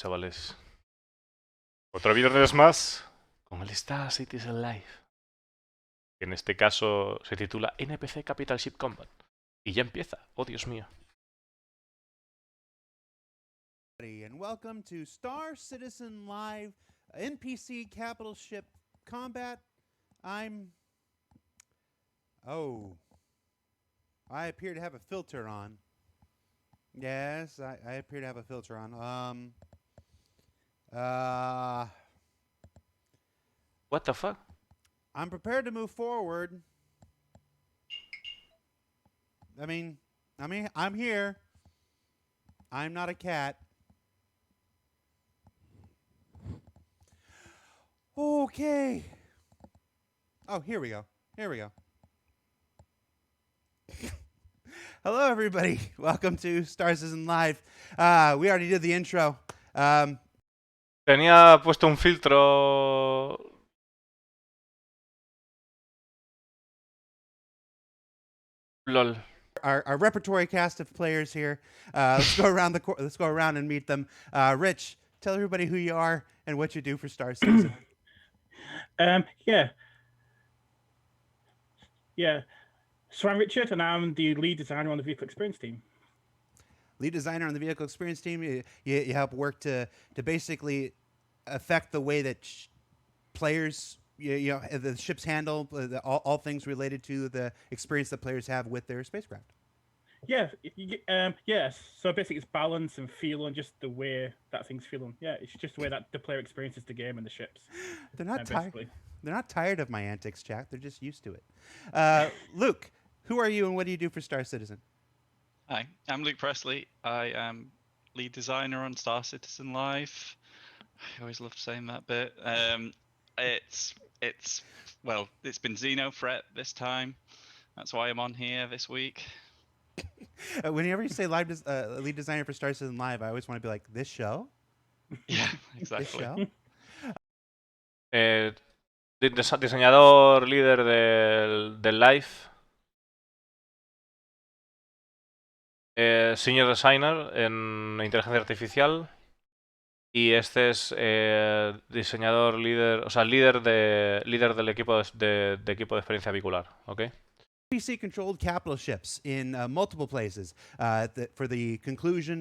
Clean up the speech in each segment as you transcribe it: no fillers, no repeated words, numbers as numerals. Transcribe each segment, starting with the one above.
Chavales, otro viernes más con el Star Citizen Live. En este caso se titula NPC Capital Ship Combat. Y ya empieza. Oh, Dios mío. And welcome to Star Citizen Live NPC Capital Ship Combat. I appear to have a filter on. Yes, I appear to have a filter on. What the fuck? I'm prepared to move forward. I'm here. I'm not a cat. Okay. Oh, here we go. Hello, everybody. Welcome to Star Citizen Live. We already did the intro. Tenía puesto un filtro... LOL. Our repertory cast of players here. Let's go around and meet them. Rich, tell everybody who you are and what you do for Star Citizen. So I'm Richard, and I'm the lead designer on the vehicle experience team. Lead designer on the vehicle experience team. You help work to basically affect the way that players, the ships handle all things related to the experience that players have with their spacecraft. Yes. So basically, it's balance and feel, and just the way that things feel. Yeah, it's just the way that the player experiences the game and the ships. They're not tired. They're not tired of my antics, chat. They're just used to it. Luke, who are you and what do you do for Star Citizen? Hi, I'm Luke Presley. I am lead designer on Star Citizen Live. I always loved saying that bit. It's been Xeno Threat this time. That's why I'm on here this week. Whenever you say lead designer for Star Citizen Live, I always want to be like, this show? Yeah, exactly. This show? Diseñador líder del live. Senior designer en inteligencia artificial. Y este es diseñador líder, o sea, líder del equipo de experiencia vehicular, ¿ok? NPC controlled capital ships in multiple places for the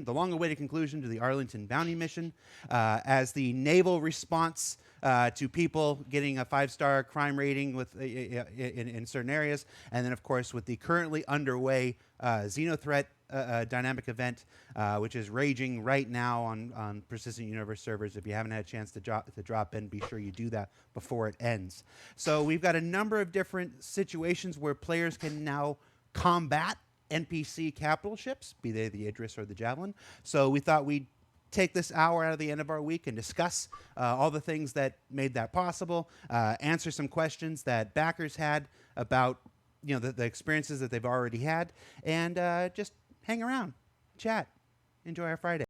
long-awaited conclusion to the Arlington Bounty mission, as the naval response to people getting a 5-star crime rating in certain areas, and then of course with the currently underway Xenothreat dynamic event, which is raging right now on Persistent Universe servers. If you haven't had a chance to drop in, be sure you do that before it ends. So we've got a number of different situations where players can now combat NPC capital ships, be they the Idris or the Javelin. So we thought we'd take this hour out of the end of our week and discuss all the things that made that possible, answer some questions that backers had about the experiences that they've already had, and just hang around, chat, enjoy our Friday.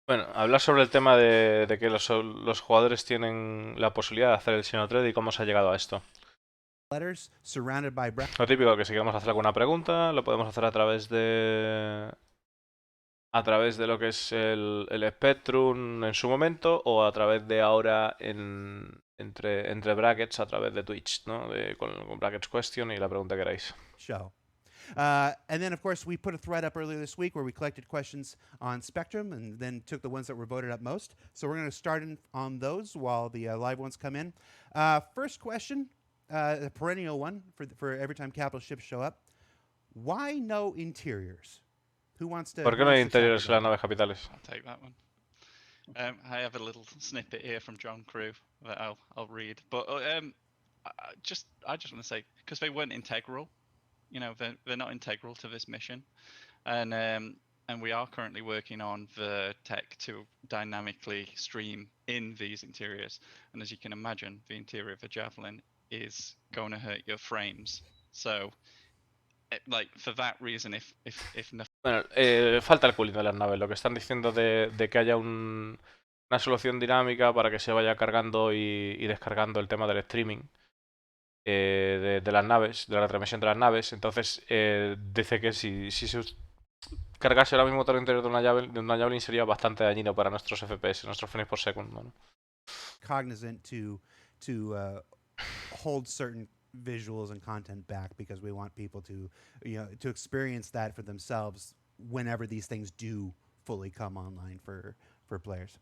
Bueno, hablar sobre el tema de que los jugadores tienen la posibilidad de hacer el Xenothread y cómo se ha llegado a esto. Lo típico, que si queremos hacer alguna pregunta, lo podemos hacer a través de lo que es el Spectrum en su momento, o a través de ahora entre brackets a través de Twitch, ¿no? Con brackets question y la pregunta que queráis. Show. And then, of course, we put a thread up earlier this week where we collected questions on Spectrum and then took the ones that were voted up most. So we're going to start on those while the live ones come in. First question, a perennial one for every time capital ships show up. Why no interiors? Who wants to? ¿Por qué no hay interiores en las naves capitales? I'll take that one. I have a little snippet here from John Crew that I'll read, but I just want to say, because they weren't integral. They're not integral to this mission, and we are currently working on the tech to dynamically stream in these interiors. And as you can imagine, the interior of the Javelin is going to hurt your frames. So, for that reason, if nothing... Bueno, falta el cooling de las naves. Lo que están diciendo de que haya una solución dinámica para que se vaya cargando y descargando el tema del streaming. De las naves, de la retransmisión de las naves. Entonces dice que si cargarse ahora mismo todo el interior de una Javelin sería bastante dañino para nuestros FPS, nuestros frames por segundo, ¿no? Cognizant to hold certain visuals and content back because we want people to to experience that for themselves whenever these things do fully come online for players.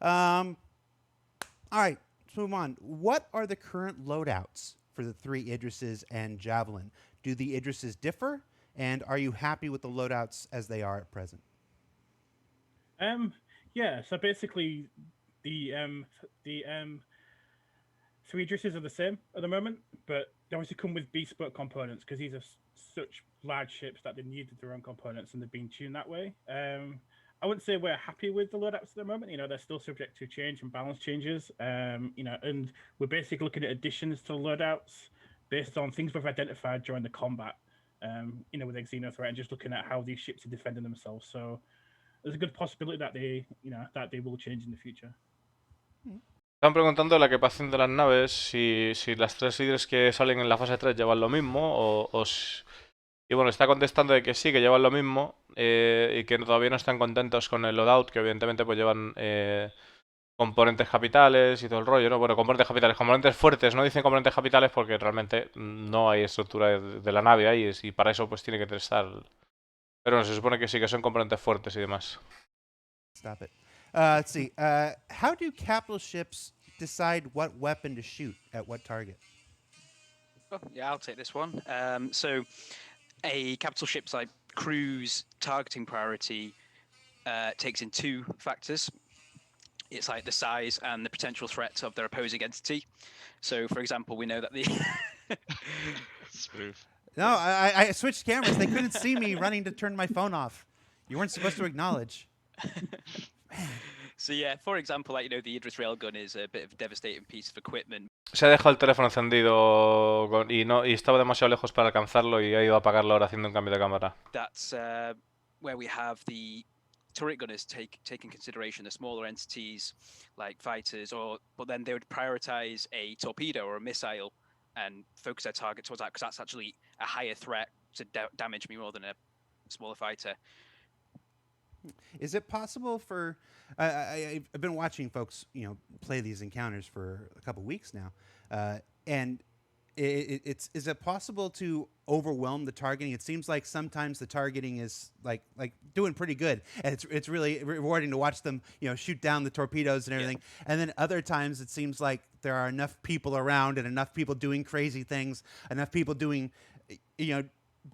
All right, let's move on. What are the current loadouts for the three Idrises and Javelin? Do the Idrises differ, and are you happy with the loadouts as they are at present? Yeah. So basically, the three dresses are the same at the moment, but they obviously come with bespoke components because these are such large ships that they needed their own components and they've been tuned that way. I wouldn't say we're happy with the loadouts at the moment. They're still subject to change and balance changes. And we're basically looking at additions to the loadouts based on things we've identified during the combat. With the Xeno threat and just looking at how these ships are defending themselves. So there's a good possibility that they will change in the future. Están preguntando la equipación de las naves, si las tres hidres que salen en la fase 3 llevan lo mismo y bueno, está contestando de que sí, que llevan lo mismo y que todavía no están contentos con el loadout, que evidentemente pues llevan componentes capitales y todo el rollo, ¿no? Bueno, componentes capitales, componentes fuertes, no dicen componentes capitales porque realmente no hay estructura de la nave ahí y para eso pues tiene que estar... Pero bueno, se supone que sí, que son componentes fuertes y demás. Stop it. Let's see. How do capital ships decide what weapon to shoot at what target? Oh, yeah, I'll take this one. So, a capital ship's like cruise targeting priority takes in two factors. It's like the size and the potential threat of their opposing entity. So, for example, we know that the Smooth. No, I switched cameras. They couldn't see me running to turn my phone off. You weren't supposed to acknowledge. So yeah, for example, the Idris railgun is a bit of a devastating piece of equipment. Se ha dejado el teléfono encendido y estaba demasiado lejos para alcanzarlo y ha ido a apagarlo ahora haciendo un cambio de cámara. That's where we have the turret gunners take in consideration the smaller entities like fighters, but then they would prioritize a torpedo or a missile and focus their target towards that because that's actually a higher threat to damage me more than a smaller fighter. Is it possible for I've been watching folks, play these encounters for a couple weeks now, and is it possible to overwhelm the targeting? It seems like sometimes the targeting is like doing pretty good, and it's really rewarding to watch them, shoot down the torpedoes and everything. Yeah. And then other times it seems like there are enough people around and enough people doing crazy things, enough people doing,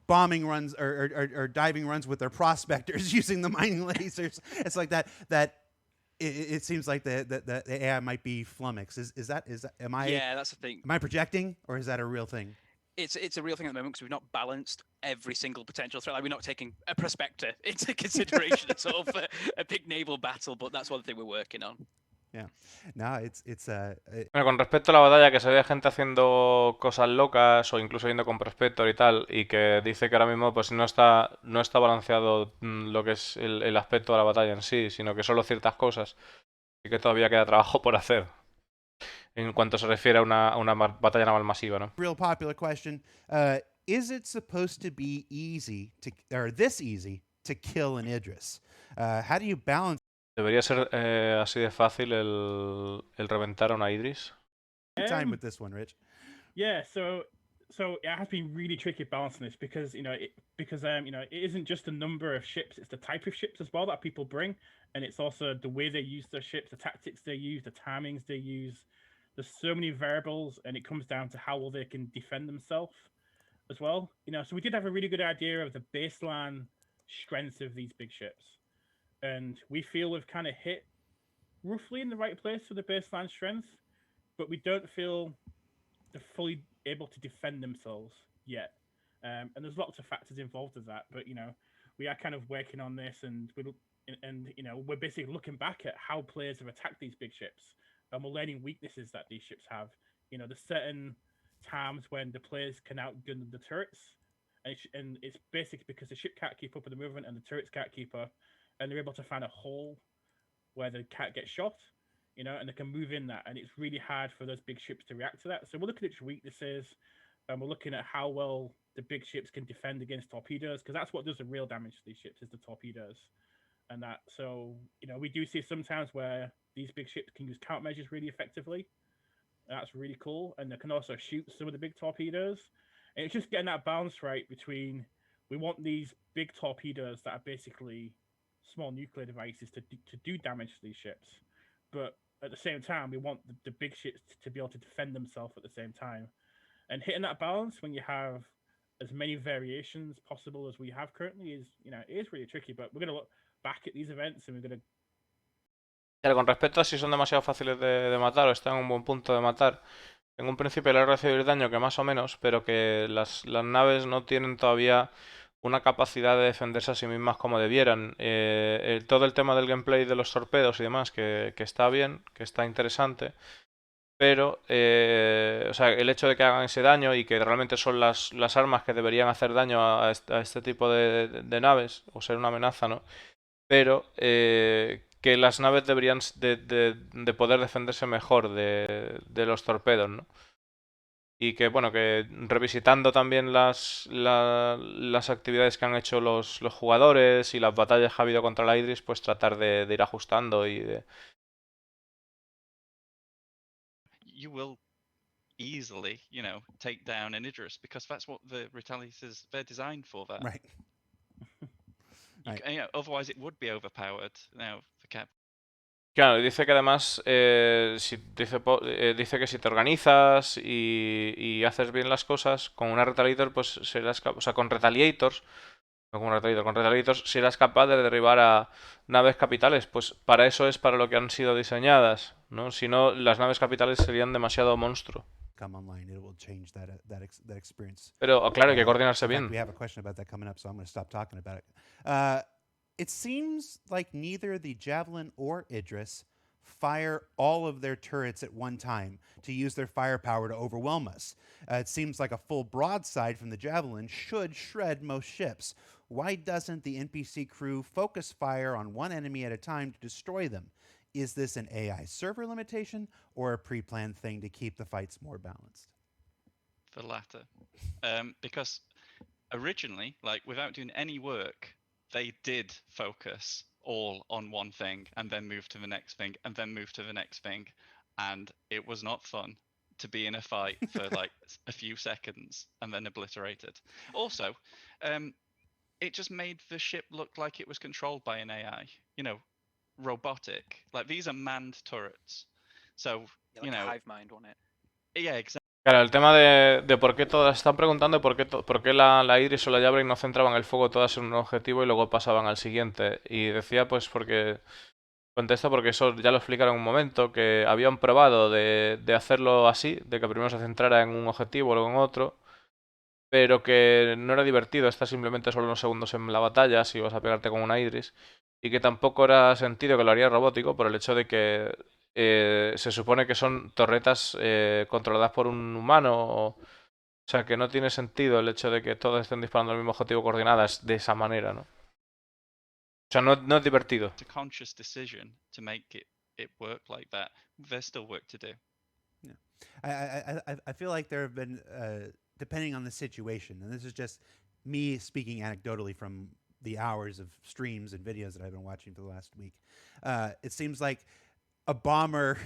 bombing runs or diving runs with their prospectors using the mining lasers. It's like that it seems like the AI might be flummoxed. Is that am I? Yeah, that's the thing. Am I projecting, or is that a real thing? It's a real thing at the moment because we've not balanced every single potential threat. Like we're not taking a prospector into consideration at all for a big naval battle, but that's one thing we're working on. Yeah. No, it's Bueno, con respecto a la batalla, que se ve gente haciendo cosas locas o incluso yendo con prospector y tal, y que dice que ahora mismo pues no está balanceado lo que es el aspecto de la batalla en sí, sino que solo ciertas cosas y que todavía queda trabajo por hacer en cuanto se refiere a una batalla naval masiva, ¿no? Real popular question. Is it supposed to be this easy to kill an Idris? How do you balance? ¿Debería ser así de fácil el reventar a una Idris? Time with this one, Rich. Yeah, so it has been really tricky balancing this because it isn't just the number of ships, it's the type of ships as well that people bring, and it's also the way they use their ships, the tactics they use, the timings they use. There's so many variables, and it comes down to how well they can defend themselves as well. So we did have a really good idea of the baseline strengths of these big ships, and we feel we've kind of hit roughly in the right place for the baseline strength, but we don't feel they're fully able to defend themselves yet. And there's lots of factors involved with that, but we are kind of working on this, and we're basically looking back at how players have attacked these big ships, and we're learning weaknesses that these ships have. There's certain times when the players can outgun the turrets, and it's basically because the ship can't keep up with the movement and the turrets can't keep up, and they're able to find a hole where they can't get shot, and they can move in that, and it's really hard for those big ships to react to that. So we're looking at its weaknesses, and we're looking at how well the big ships can defend against torpedoes, because that's what does the real damage to these ships is the torpedoes. And that, so we do see sometimes where these big ships can use countermeasures really effectively. That's really cool, and they can also shoot some of the big torpedoes. And it's just getting that balance right between, we want these big torpedoes that are basically small nuclear devices to do damage to these ships, but at the same time we want the big ships to be able to defend themselves at the same time. And hitting that balance when you have as many variations possible as we have currently is, it is really tricky. But we're going to look back at these events and we're going to. Claro, con respecto a si son demasiado fáciles de matar o están en un buen punto de matar, en un principio le recibir daño que más o menos, pero que las naves no tienen todavía una capacidad de defenderse a sí mismas como debieran. Todo el tema del gameplay de los torpedos y demás, que está bien, que está interesante, pero o sea, el hecho de que hagan ese daño y que realmente son las armas que deberían hacer daño a este tipo de naves, o ser una amenaza, ¿no? Pero que las naves deberían de poder defenderse mejor de los torpedos, ¿no? Y que, bueno, que revisitando también las actividades que han hecho los jugadores y las batallas que ha habido contra la Idris, pues tratar de ir ajustando y de... You will easily, take down an Idris, because that's what the retaliators, they're designed for that. Right. Right. Otherwise it would be overpowered. Now, for Cap. Claro, dice que además dice que si te organizas y haces bien las cosas, con una Retaliator, pues serás o sea, con Retaliators, no con un Retaliator, con Retaliators serás capaz de derribar a naves capitales. Pues para eso es para lo que han sido diseñadas, ¿no? Si no, las naves capitales serían demasiado monstruo. Come online, it will change that experience. Pero claro, hay que coordinarse in fact, bien. we have a question about that coming up, so I'm going to stop talking about it. It seems like neither the Javelin or Idris fire all of their turrets at one time to use their firepower to overwhelm us. It seems like a full broadside from the Javelin should shred most ships. Why doesn't the NPC crew focus fire on one enemy at a time to destroy them? Is this an AI server limitation or a pre-planned thing to keep the fights more balanced? The latter. Because originally, like, without doing any work, they did focus all on one thing and then move to the next thing and then move to the next thing. And it was not fun to be in a fight for like a few seconds and then obliterated. Also, it just made the ship look like it was controlled by an AI, robotic. Like, these are manned turrets. So, Like a hive mind, wasn't it? Yeah, exactly. Claro, el tema de por qué todas están preguntando por qué la Iris o la Javelin no centraban el fuego todas en un objetivo y luego pasaban al siguiente. Y decía, pues, contesta porque eso ya lo explicaron en un momento, que habían probado de hacerlo así, de que primero se centrara en un objetivo, luego en otro, pero que no era divertido estar simplemente solo unos segundos en la batalla si vas a pegarte con una Idris, y que tampoco era sentido que lo haría robótico por el hecho de que se supone que son torretas controladas por un humano, o sea que no tiene sentido el hecho de que todos estén disparando al mismo objetivo coordinadas de esa manera, ¿no? O sea, no es divertido. It's a conscious decision to make it work like that. There's still work to do. Yeah. I feel like there have been, depending on the situation, and this is just me speaking anecdotally from the hours of streams and videos that I've been watching for the last week, it seems like a bomber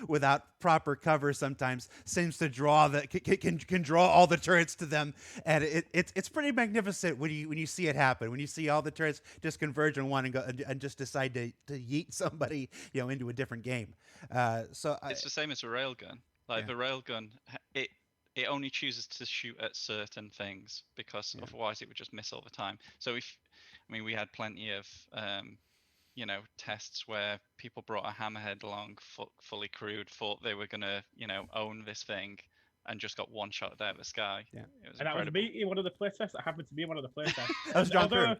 without proper cover sometimes seems to draw can draw all the turrets to them, and it's pretty magnificent when you see it happen, when you see all the turrets just converge on one and go and just decide to yeet somebody into a different game. So it's the same as a railgun. Like, the railgun, it only chooses to shoot at certain things because otherwise it would just miss all the time. So we had plenty of tests where people brought a hammerhead along, fully crewed, thought they were gonna, own this thing, and just got one shot out of the sky. Yeah, it was and incredible. That was me in one of the playtests. That happened to be in one of the playtests. That was John Crew.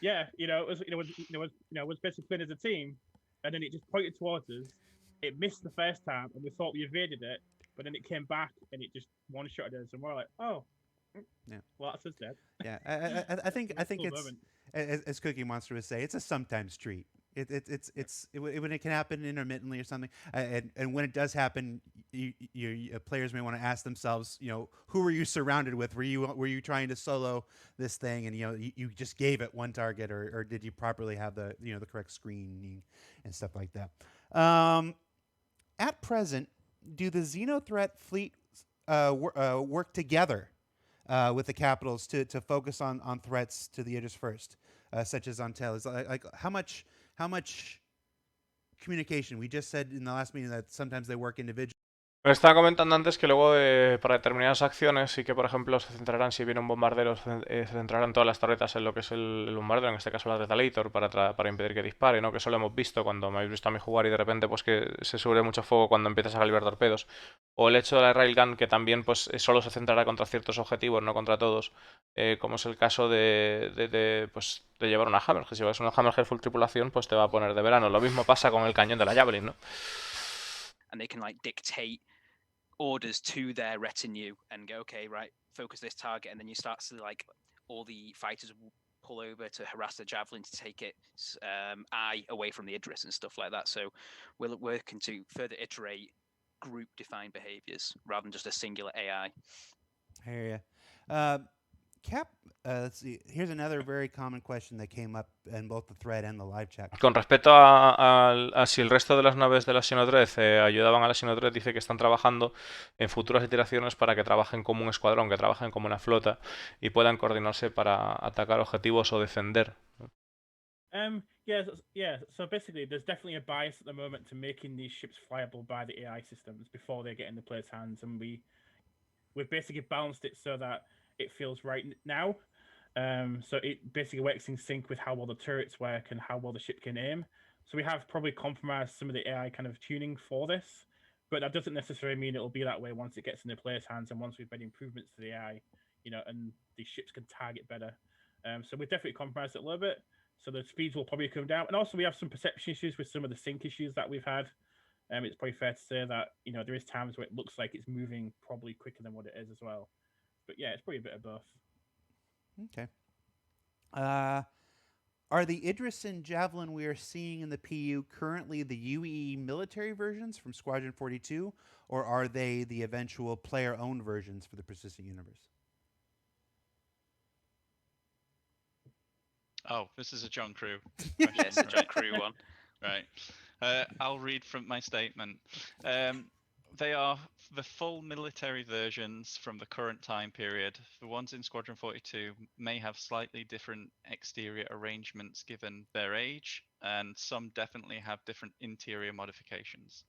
Yeah, it was basically playing as a team, and then it just pointed towards us. It missed the first time, and we thought we evaded it, but then it came back and it just one-shotted us, and we're like, oh, well, that's us dead. Yeah, I think it's, as Cookie Monster would say, it's a sometimes treat When it can happen intermittently or something, and when it does happen, players may want to ask themselves, who were you surrounded with? Were you trying to solo this thing, and you just gave it one target, or did you properly have the the correct screening and stuff like that? At present, do the Xenothreat fleet work together with the capitals to focus on threats to the Idris first, such as on tail? Like how much communication? We just said in the last meeting that sometimes they work individually. Me estaba comentando antes que luego para determinadas acciones sí que, por ejemplo, se centrarán, si viene un bombardero, se centrarán todas las torretas en lo que es el bombardero, en este caso la Retaliator, para impedir que dispare, ¿no? Que eso lo hemos visto cuando me habéis visto a mí jugar y de repente pues que se sube mucho fuego cuando empiezas a calibrar torpedos. O el hecho de la Railgun, que también pues solo se centrará contra ciertos objetivos, no contra todos, como es el caso pues, de llevar una Hammer, que si llevas una Hammerhead full tripulación, pues te va a poner de verano. Lo mismo pasa con el cañón de la Javelin, ¿no? And they can like dictate orders to their retinue and go, okay, right, focus this target, and then you start to like all the fighters pull over to harass the javelin to take its eye away from the Idris and stuff like that. So we're working to further iterate group-defined behaviors rather than just a singular AI. I hear you. Cap, let's see. Here's another very common question that came up in both the thread and the live chat. Con respecto a si el resto de las naves de la Sinodred ayudaban a la Sinodred, dice que están trabajando en futuras iteraciones para que trabajen como un escuadrón, que trabajen como una flota y puedan coordinarse para atacar objetivos o defender. Yeah. So basically, there's definitely a bias at the moment to making these ships flyable by the AI systems before they get in the player's hands, and we've basically balanced it so that it feels right now. So it basically works in sync with how well the turrets work and how well the ship can aim. So we have probably compromised some of the AI kind of tuning for this, but that doesn't necessarily mean it'll be that way once it gets in the player's hands and once we've made improvements to the AI, and the ships can target better. So we've definitely compromised it a little bit. So the speeds will probably come down, and also we have some perception issues with some of the sync issues that we've had. It's probably fair to say that there is times where it looks like it's moving probably quicker than what it is as well. But yeah, it's probably a bit of both. Okay. Are the Idris and Javelin we are seeing in the PU currently the UE military versions from Squadron 42, or are they the eventual player-owned versions for the Persistent Universe? Oh, this is a John Crew. Yes, the John Crew one. Right. I'll read from my statement. They are the full military versions from the current time period. The ones in Squadron 42 may have slightly different exterior arrangements given their age, and some definitely have different interior modifications.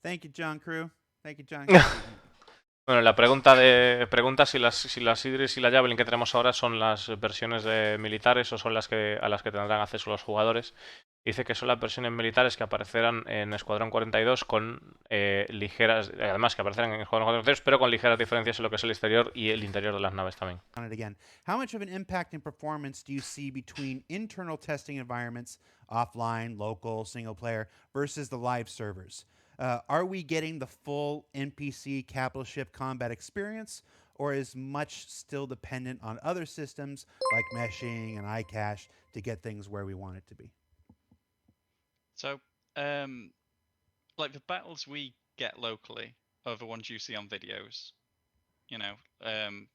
Thank you, John Crew. Thank you, John. Bueno, la pregunta si las Idris y la Javelin que tenemos ahora son las versiones militares o son las a las que tendrán acceso los jugadores. Dice que son las versiones militares que aparecerán en Escuadrón 42 con ligeras, además que aparecerán en Escuadrón 42, pero con ligeras diferencias en lo que es el exterior y el interior de las naves también. How much of an impact in performance do you see between internal testing environments, offline, local, single player, versus the live servers? Are we getting the full NPC capital ship combat experience, or is much still dependent on other systems like meshing and iCache to get things where we want it to be? So, like the battles we get locally are the ones you see on videos, and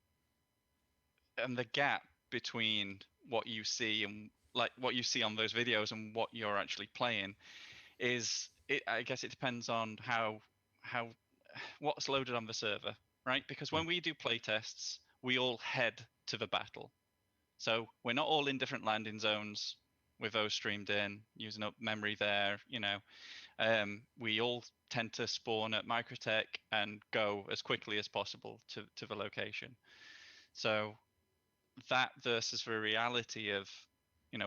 the gap between what you see and like what you see on those videos and what you're actually playing I guess it depends on how what's loaded on the server, right? Because when we do playtests, we all head to the battle. So we're not all in different landing zones with those streamed in, using up memory there, we all tend to spawn at Microtech and go as quickly as possible to the location. So that versus the reality of,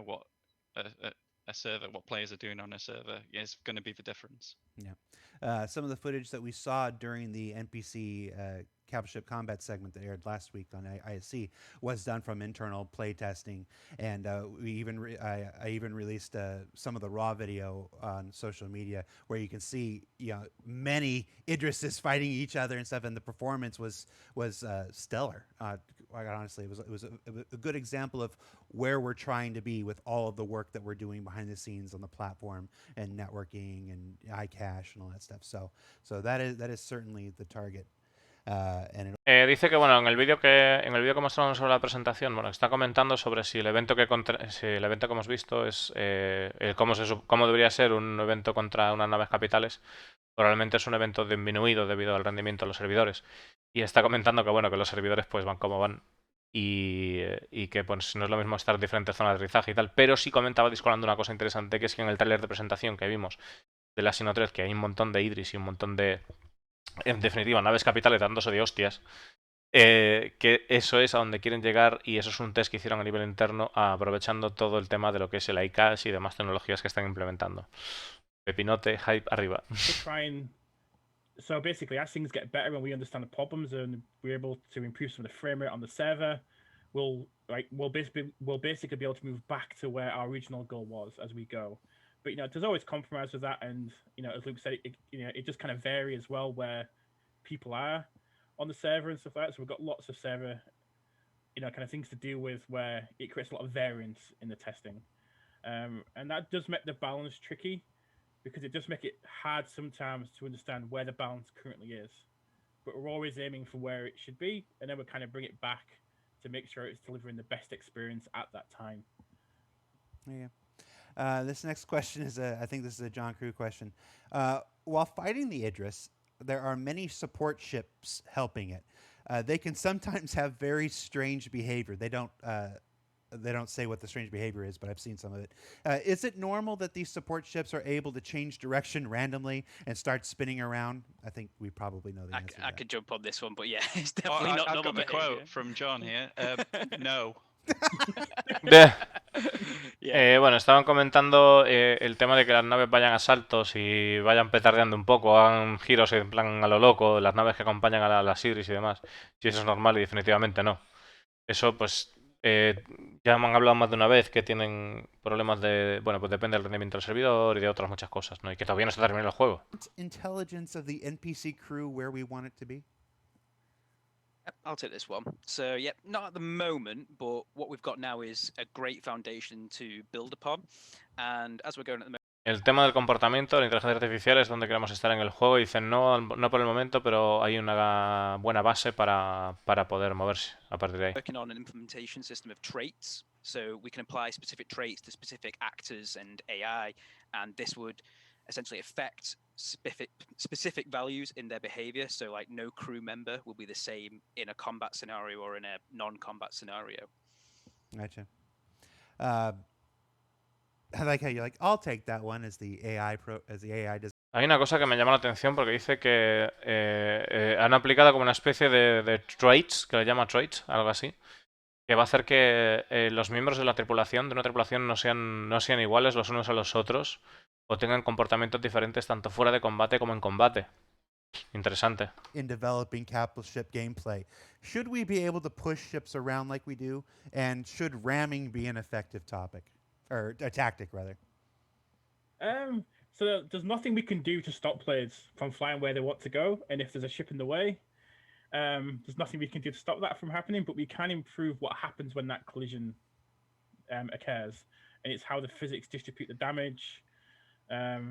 what a server, what players are doing on a server is going to be the difference. Yeah. Some of the footage that we saw during the NPC capital ship combat segment that aired last week on ISC was done from internal play testing, and I even released some of the raw video on social media where you can see many Idrises fighting each other and stuff, and the performance was stellar. quite honestly, it was a good example of where we're trying to be with all of the work that we're doing behind the scenes on the platform and networking and iCache and all that stuff. So that is certainly the target. Dice que bueno, en el vídeo que mostraron sobre la presentación, bueno, está comentando sobre si el evento que hemos visto es cómo debería ser un evento contra unas naves capitales. Probablemente es un evento disminuido debido al rendimiento de los servidores. Y está comentando que bueno, que los servidores pues van como van. Y que pues no es lo mismo estar en diferentes zonas de aterrizaje y tal. Pero sí comentaba discolando una cosa interesante, que es que en el tráiler de presentación que vimos de la Sino 3, que hay un montón de Idris y un montón de, en definitiva, naves capitales dándose de hostias, que eso es a donde quieren llegar, y eso es un test que hicieron a nivel interno aprovechando todo el tema de lo que es el iCache y demás tecnologías que están implementando. Pepinote, hype arriba. So basically, as things get better and we understand the problems and we're able to improve some of the frame rate on the server, we'll basically be able to move back to where our original goal was as we go. But there's always compromise with that, and as Luke said, it just kind of vary as well where people are on the server and stuff like that. So we've got lots of server, kind of things to deal with where it creates a lot of variance in the testing, and that does make the balance tricky, because it does make it hard sometimes to understand where the balance currently is. But we're always aiming for where it should be, and then we kind of bring it back to make sure it's delivering the best experience at that time. Yeah. This next question is I think this is a John Crew question. While fighting the Idris, there are many support ships helping it. They can sometimes have very strange behavior. They don't say what the strange behavior is, but I've seen some of it. Is it normal that these support ships are able to change direction randomly and start spinning around? I think we probably know the answer. I could jump on this one, but yeah, it's definitely not I've normal got the behavior. quote from John here. No. Bueno, estaban comentando el tema de que las naves vayan a saltos y vayan petardeando un poco, hagan giros en plan a lo loco, las naves que acompañan a las Idris y demás. Si eso es normal, y definitivamente no. Eso pues ya me han hablado más de una vez que tienen problemas de, bueno, pues depende del rendimiento del servidor y de otras muchas cosas, ¿no? Y que todavía no se termina el juego. Intelligence of the NPC crew where we want it to be? I'll take this one. So, yeah, not at the moment, but what we've got now is a great foundation to build upon. And as we're going at the moment, el tema del comportamiento, la inteligencia artificial es donde queremos estar en el juego. Dicen no por el momento, pero hay una buena base para poder moverse a partir de ahí. Working on an implementation system of traits, so we can apply specific traits to specific actors and AI, and this would essentially affect specific values in their behavior. So, like, no crew member will be the same in a combat scenario or in a non-combat scenario. Gotcha. I like how you're like, I'll take that one as the AI design. Hay una cosa que me llama la atención porque dice que han aplicado como una especie de traits, que le llama traits, algo así, que va a hacer que los miembros de la tripulación, de una tripulación, no sean iguales los unos a los otros o tengan comportamientos diferentes tanto fuera de combate como en combate. Interesante. In developing capital ship gameplay, should we be able to push ships around like we do, and should ramming be an effective topic? Or a tactic, rather. So there's nothing we can do to stop players from flying where they want to go, and if there's a ship in the way, there's nothing we can do to stop that from happening. But we can improve what happens when that collision occurs, and it's how the physics distribute the damage. So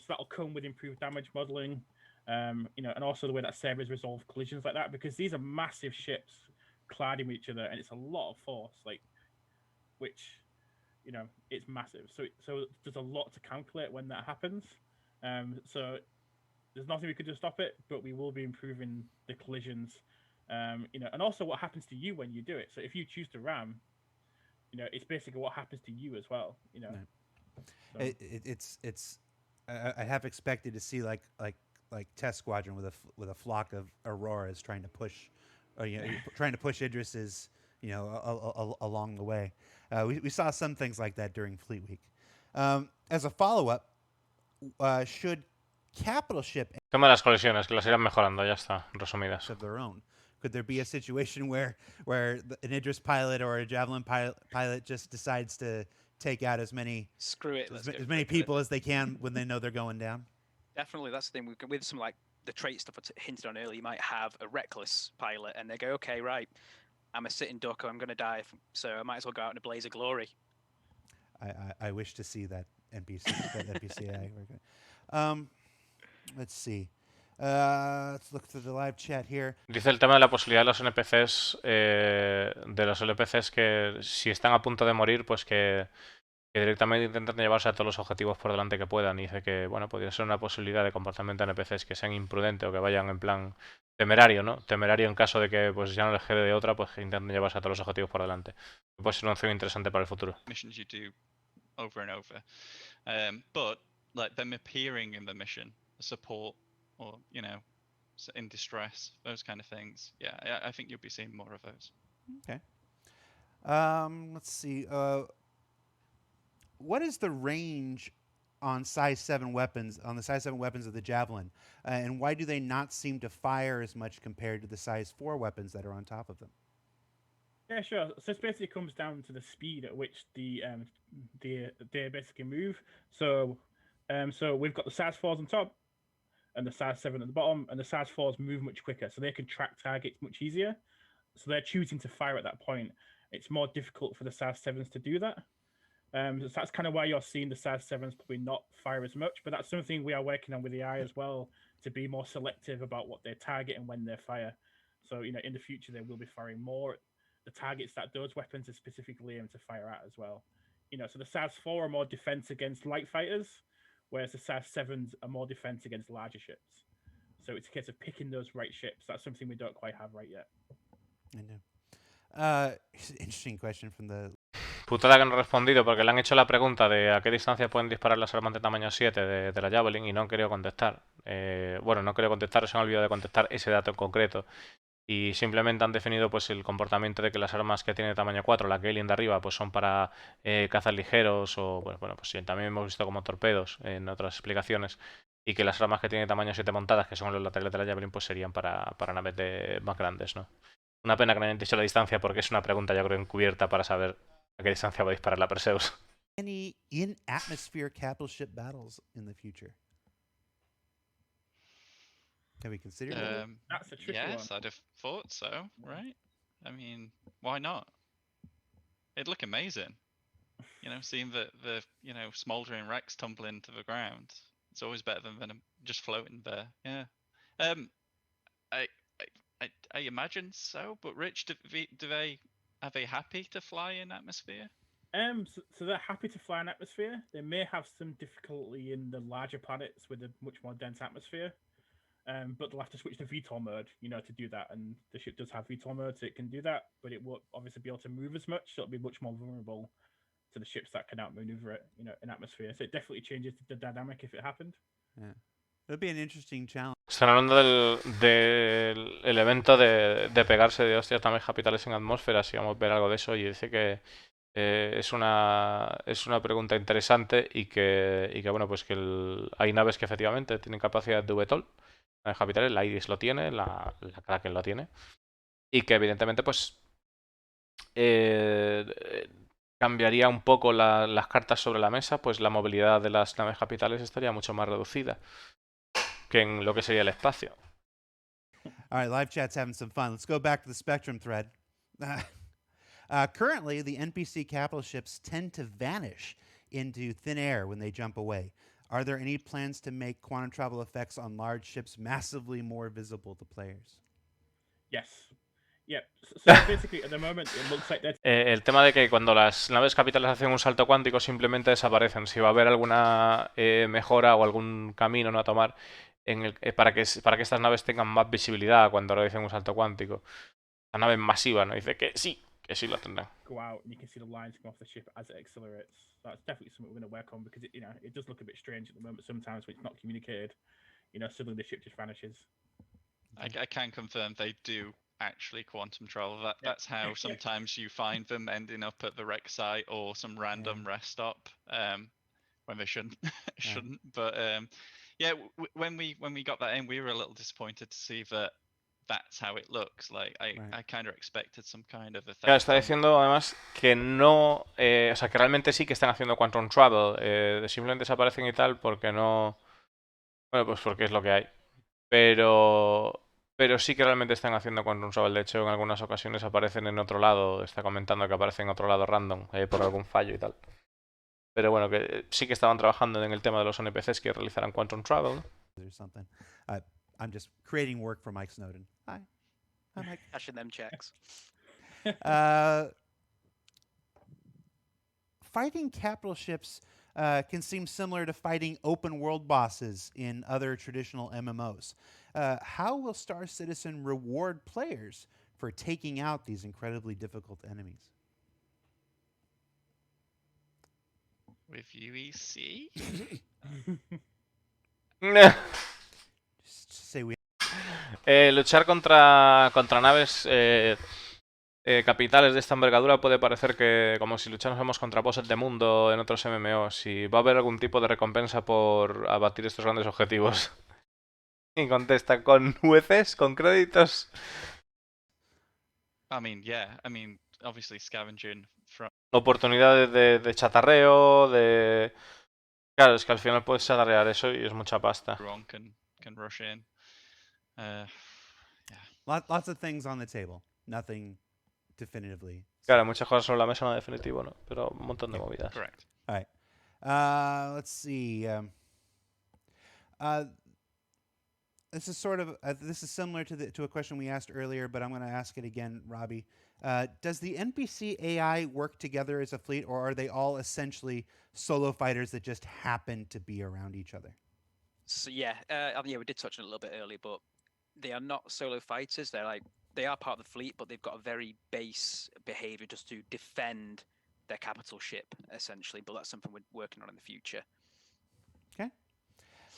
that'll come with improved damage modeling, and also the way that servers resolve collisions like that, because these are massive ships colliding with each other, and it's a lot of force, which. It's massive. So there's a lot to calculate when that happens. So there's nothing we could do to stop it, but we will be improving the collisions. And also what happens to you when you do it. So if you choose to ram, it's basically what happens to you as well. Right. So. I have expected to see like Test Squadron with a flock of Auroras trying to push, trying to push Idris's. Along the way. We saw some things like that during Fleet Week. As a follow-up, should capital ship... Tema de las colisiones, que las irán mejorando, ya está, resumidas. Of their own. Could there be a situation where an Idris pilot or a Javelin pilot just decides to take out as many people as they can when they know they're going down? Definitely, that's the thing. With some like the trait stuff I hinted on earlier, you might have a reckless pilot, and they go, okay, right. I'm a sitting duck, or I'm going to die, so I might as well go out in a blaze of glory. I wish to see that NPC, that NPC AI. Let's see. Let's look through the live chat here. Dice el tema de la posibilidad de los NPCs que si están a punto de morir, pues que directamente intentan llevarse a todos los objetivos por delante que puedan. Y dice que, bueno, podría ser una posibilidad de comportamiento de NPCs que sean imprudentes o que vayan en plan temerario, ¿no? Temerario en caso de que pues ya no les quede de otra, pues que intenten llevarse a todos los objetivos por delante. Puede ser una opción interesante para el futuro. Missions you do over and over, but like them appearing in the mission, support, or you know, in distress, those kind of things. Yeah, I think you'll be seeing more of those. Okay. Let's see. What is the range on size 7 weapons, on the size 7 weapons of the Javelin? And why do they not seem to fire as much compared to the size 4 weapons that are on top of them? Yeah, sure. So this basically comes down to the speed at which they basically move. So we've got the size 4s on top, and the size 7 at the bottom, and the size 4s move much quicker, so they can track targets much easier. So they're choosing to fire at that point. It's more difficult for the size 7s to do that. So that's kind of why you're seeing the size 7s probably not fire as much, but that's something we are working on with the AI as well, to be more selective about what they target and when they fire. So, you know, in the future, they will be firing more at the targets that those weapons are specifically aimed to fire at as well. You know, so the size 4 are more defense against light fighters, whereas the size 7s are more defense against larger ships. So it's a case of picking those right ships. That's something we don't quite have right yet. I know. Interesting question from the... Putada que no he respondido porque le han hecho la pregunta de a qué distancia pueden disparar las armas de tamaño 7 de la Javelin y no han querido contestar. Bueno, no han querido contestar, se han olvidado de contestar ese dato en concreto. Y simplemente han definido pues el comportamiento de que las armas que tienen tamaño 4, la Gatling de arriba, pues son para cazas ligeros o, bueno, pues sí, también hemos visto como torpedos en otras explicaciones. Y que las armas que tienen tamaño 7 montadas, que son los laterales de la Javelin, pues serían para naves más grandes, ¿no? Una pena que no hayan dicho la distancia porque es una pregunta ya creo encubierta para saber a qué distancia va a disparar la Perseus. Any in-atmosphere capital ship battles in the future? Have we considered it? That's a tricky yes, one. I'd have thought so, right? I mean, why not? It'd look amazing. You know, seeing the you know, smoldering wrecks tumbling to the ground. It's always better than them just floating there. Yeah. I imagine so, but Rich, are they happy to fly in atmosphere? So they're happy to fly in atmosphere. They may have some difficulty in the larger planets with a much more dense atmosphere. But they'll have to switch to VTOL mode, you know, to do that. And the ship does have VTOL mode, so it can do that, but it won't obviously be able to move as much, so it'll be much more vulnerable to the ships that can outmaneuver it, you know, in atmosphere. So it definitely changes the dynamic if it happened. Yeah. It'll be an interesting challenge. Están hablando del evento de pegarse de hostias naves capitales en atmósfera, si vamos a ver algo de eso, y dice que es una pregunta interesante y que bueno, pues que hay naves que efectivamente tienen capacidad de VTOL, naves capitales, la Iris lo tiene, la Kraken lo tiene, y que evidentemente pues cambiaría un poco las cartas sobre la mesa, pues la movilidad de las naves capitales estaría mucho más reducida que en lo que sería el espacio. All right, live chat's having some fun. Let's go back to the Spectrum thread. Currently, the NPC capital ships tend to vanish into thin air when they jump away. Are there any plans to make quantum travel effects on large ships massively more visible to players? Yes. Yeah. So basically, at the moment, it looks like that. El tema de que cuando las naves capitales hacen un salto cuántico simplemente desaparecen. Si va a haber alguna mejora o algún camino no a tomar para que estas naves tengan más visibilidad cuando realicen un salto cuántico. La nave masiva, ¿no? Dice que sí lo tendrán. Go out and you can see the lines come off the ship as it accelerates. That's definitely something we're going to work on because it does look a bit strange at the moment. Sometimes when it's not communicated, you know, suddenly the ship just vanishes. I can confirm they do actually quantum travel. That's how sometimes you find them ending up at the wreck site or some random rest stop when they shouldn't. But yeah, when we got that in, we were a little disappointed to see that that's how it looks. Like I kind of expected some kind of effect. Claro, está diciendo además que no, o sea, que realmente sí que están haciendo quantum travel, simplemente desaparecen y tal porque no, bueno, pues porque es lo que hay. Pero Pero sí que realmente están haciendo Quantum Travel. De hecho, en algunas ocasiones aparecen en otro lado. Está comentando que aparecen en otro lado random por algún fallo y tal. Pero bueno, que sí que estaban trabajando en el tema de los NPCs que realizarán Quantum Travel. Or something. I'm just creating work for Mike Snowden. Hi, Mike. Cashing them checks. Fighting capital ships can seem similar to fighting open world bosses in other traditional MMOs. How will Star Citizen reward players for taking out these incredibly difficult enemies? With UEC? Just say we. Luchar contra naves capitales de esta envergadura puede parecer que como si lucháramos contra bosses de mundo en otros MMOs y va a haber algún tipo de recompensa por abatir estos grandes objetivos. Y contesta con UECs, con créditos. I mean, yeah. I mean, obviously scavenging from Oportunidades de chatarreo, de... Claro, es que al final puedes chatarrear eso y es mucha pasta. everyone can rush in. Yeah. Lots of things on the table. Nothing definitively. Claro, muchas cosas sobre la mesa, no definitivo, ¿no? Pero un montón de movidas. Correct. All right. Let's see. This is sort of this is similar to a question we asked earlier, but I'm going to ask it again, Robbie. Does the NPC AI work together as a fleet, or are they all essentially solo fighters that just happen to be around each other? So yeah, we did touch on it a little bit earlier, but they are not solo fighters. They are part of the fleet, but they've got a very base behavior just to defend their capital ship, essentially. But that's something we're working on in the future. Okay.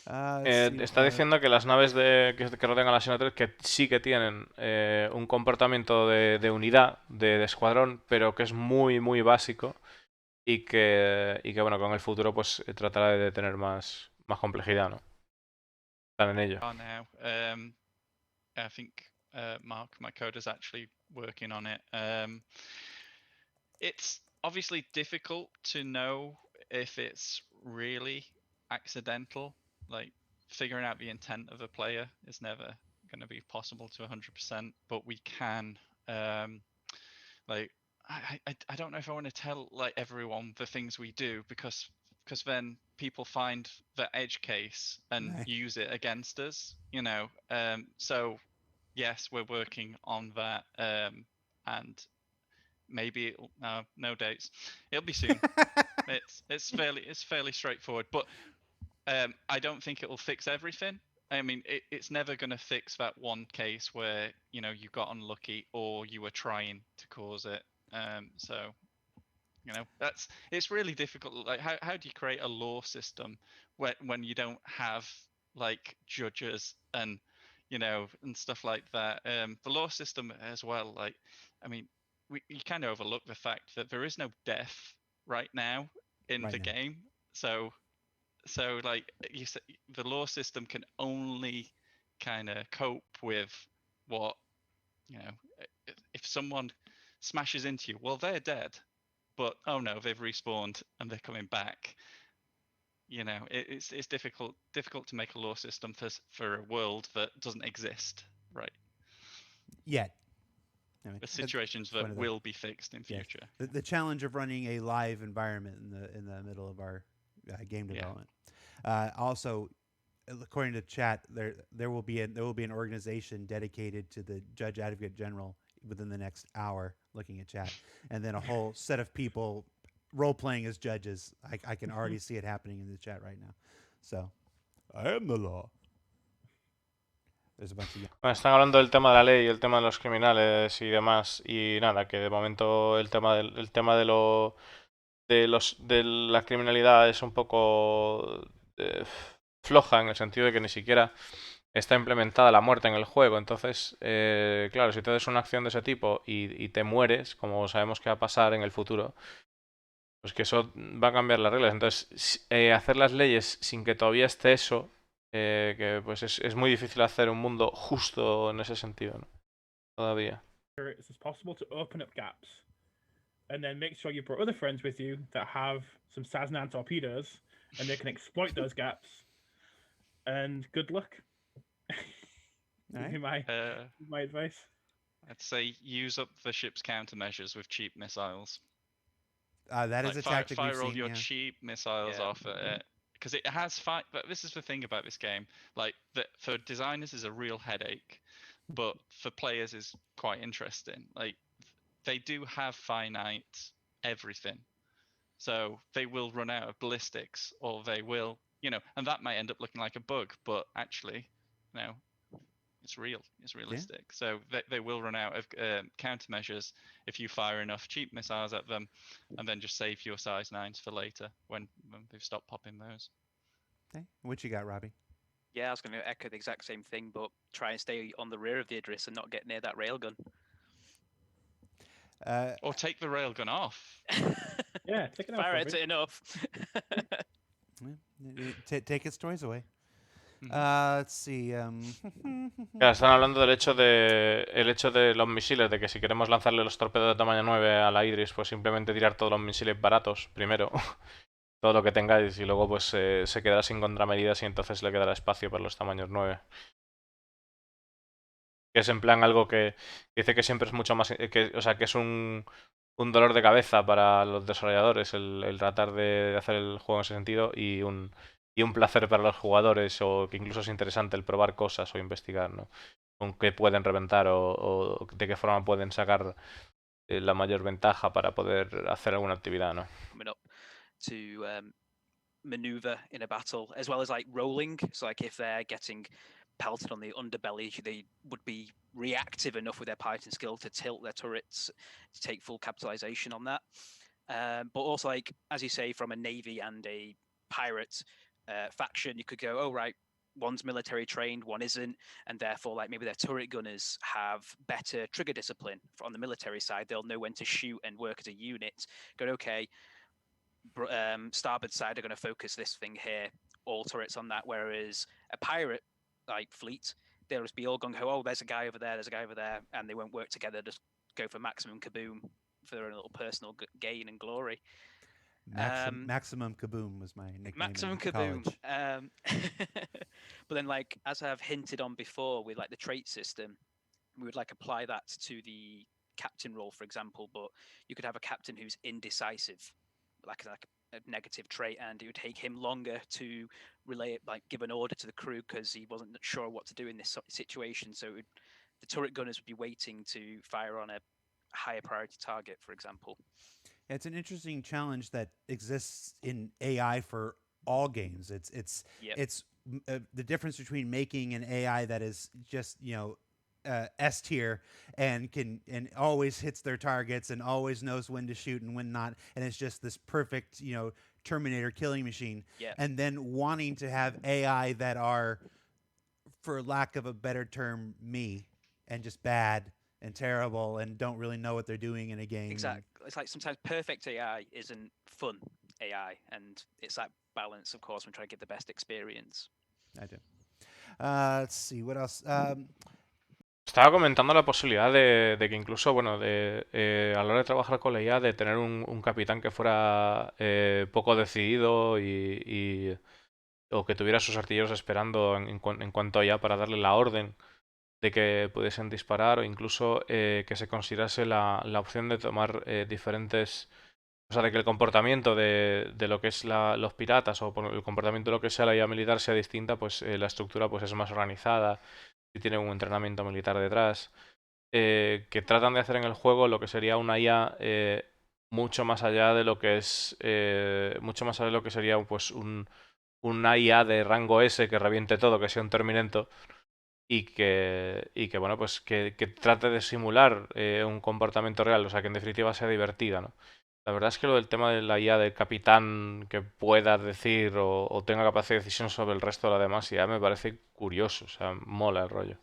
Está diciendo que las naves que rodean a la Sino-3 que sí que tienen un comportamiento de unidad, de escuadrón, pero que es muy, muy básico y que bueno, con el futuro pues tratará de tener más complejidad, ¿no? Están en ello. Now, I think Mark, my coder, is actually working on it. It's obviously difficult to know if it's really accidental. Like figuring out the intent of a player is never going to be possible to 100%, but we can like I don't know if I want to tell like everyone the things we do because then people find the edge case and Right. use it against us, you know. So yes, we're working on that, and maybe no dates. It'll be soon. It's fairly straightforward, but I don't think it will fix everything. I mean, it's never going to fix that one case where you know you got unlucky or you were trying to cause it. So you know it's really difficult. Like how do you create a law system when you don't have like judges and you know and stuff like that? The law system as well. Like I mean, you kind of overlook the fact that there is no death right now in Right the now. game. So like you said, the law system can only kind of cope with what you know. If someone smashes into you, well, they're dead, but oh no, they've respawned and they're coming back. You know, it's difficult to make a law system for a world that doesn't exist, right? Yet. I mean, The situations one that of the- will be fixed in yes. future. The challenge of running a live environment in the middle of our game Yeah. development. Also, according to chat, there will be an organization dedicated to the Judge Advocate General within the next hour. Looking at chat, and then a whole set of people role playing as judges. I can already see it happening in the chat right now. So, I am the law. There's a bunch of Bueno, están hablando del tema de la ley, el tema de los criminales y demás, y nada, que de momento el tema de la criminalidad es un poco floja en el sentido de que ni siquiera está implementada la muerte en el juego. Entonces, claro, si te haces una acción de ese tipo y te mueres, como sabemos que va a pasar en el futuro, pues que eso va a cambiar las reglas. Entonces, hacer las leyes sin que todavía esté eso, que pues es muy difícil hacer un mundo justo en ese sentido, ¿no? Todavía. It's possible to open up gaps, and then make sure you brought other friends with you that have some Saznan torpedoes, and they can exploit those gaps. And good luck. All right. Be my advice. I'd say use up the ship's countermeasures with cheap missiles. That is Like a tactic we've fire all seen. your Yeah. cheap missiles Yeah. off at it, because it has fight. But this is the thing about this game: like for designers is a real headache, but for players is quite interesting. Like they do have finite everything, so they will run out of ballistics, or they will, and that might end up looking like a bug, but actually, you know, it's real. It's realistic. So they will run out of countermeasures if you fire enough cheap missiles at them, and then just save your size 9s for later when they've stopped popping those. Okay. What you got, Robbie? Yeah, I was going to echo the exact same thing, but try and stay on the rear of the Idris and not get near that railgun. Or take the railgun off. Yeah, take it off, Fire Robbie. it enough. Take its toys away. Mhm. Let's see. Claro, están hablando el hecho de los misiles, de que si queremos lanzarle los torpedos de tamaño 9 a la Idris, pues simplemente tirar todos los misiles baratos primero, todo lo que tengáis, y luego pues se quedará sin contramedidas y entonces le quedará espacio para los tamaños 9. Que es en plan algo que dice que siempre es mucho más, o sea, que es un dolor de cabeza para los desarrolladores el tratar de hacer el juego en ese sentido y un placer para los jugadores, o que incluso es interesante el probar cosas o investigar, ¿no? Con qué pueden reventar o de qué forma pueden sacar la mayor ventaja para poder hacer alguna actividad, ¿no? Coming up to maneuver in a battle, as well as like rolling. So like if they're getting pelted on the underbelly, they would be reactive enough with their piloting skill to tilt their turrets to take full capitalization on that. But also, like as you say, from a navy and a pirate faction, you could go, oh right, one's military trained, one isn't, and therefore like maybe their turret gunners have better trigger discipline. On the military side, they'll know when to shoot and work as a unit. Go, okay, starboard side are going to focus this thing here, all turrets on that. Whereas a pirate like fleet, they'll just be all going, oh, there's a guy over there, and they won't work together. Just go for maximum kaboom for their own little personal gain and glory. Maximum Kaboom was my nickname Maximum in kaboom. college. But then, like as I've hinted on before, with like the trait system, we would like apply that to the captain role, for example. But you could have a captain who's indecisive, like a negative trait, and it would take him longer to relay, like give an order to the crew because he wasn't sure what to do in this situation. So the turret gunners would be waiting to fire on a higher priority target, for example. It's an interesting challenge that exists in AI for all games. It's the difference between making an AI that is just S tier and always hits their targets and always knows when to shoot and when not, and it's just this perfect Terminator killing machine. Yeah. And then wanting to have AI that are, for lack of a better term, me, and just bad and terrible and don't really know what they're doing in a game. Exactly. It's like sometimes perfect AI isn't fun AI, and it's that balance, of course, when trying to give the best experience. I do. Let's see, what else? Estaba comentando la posibilidad de que incluso, bueno, a la hora de trabajar con la IA, de tener un capitán que fuera poco decidido o que tuviera sus artilleros esperando en cuanto a IA para darle la orden de que pudiesen disparar, o incluso que se considerase la opción de tomar diferentes... O sea, de que el comportamiento de lo que es los piratas o el comportamiento de lo que sea la IA militar sea distinta, pues la estructura pues es más organizada, y tiene un entrenamiento militar detrás, que tratan de hacer en el juego lo que sería una IA mucho más allá de lo que es, mucho más allá de lo que sería pues una IA de rango S que reviente todo, que sea un Terminator, y que bueno, pues que trate de simular un comportamiento real, o sea, que en definitiva sea divertida, ¿no? La verdad es que lo del tema de la IA del capitán que pueda decir o tenga capacidad de decisión sobre el resto de la demás IA me parece curioso, o sea, mola el rollo.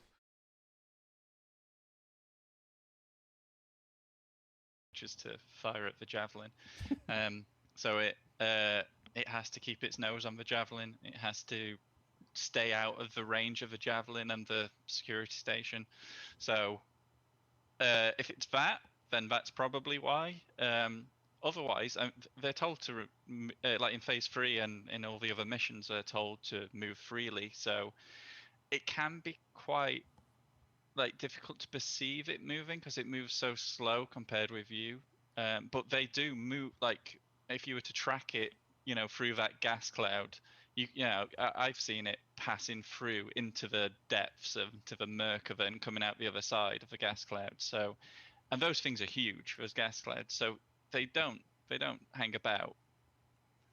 Just to fire at the javelin. So it has to keep its nose on the javelin. It has to stay out of the range of the javelin and the security station. So if it's that, then that's probably why. Otherwise, they're told to, like in phase 3 and in all the other missions, they're told to move freely. So it can be quite like difficult to perceive it moving because it moves so slow compared with you. But they do move. Like if you were to track it, through that gas cloud, I've seen it passing through into the depths to the murk of it and coming out the other side of the gas cloud. So, and those things are huge, those gas clouds. So they don't hang about.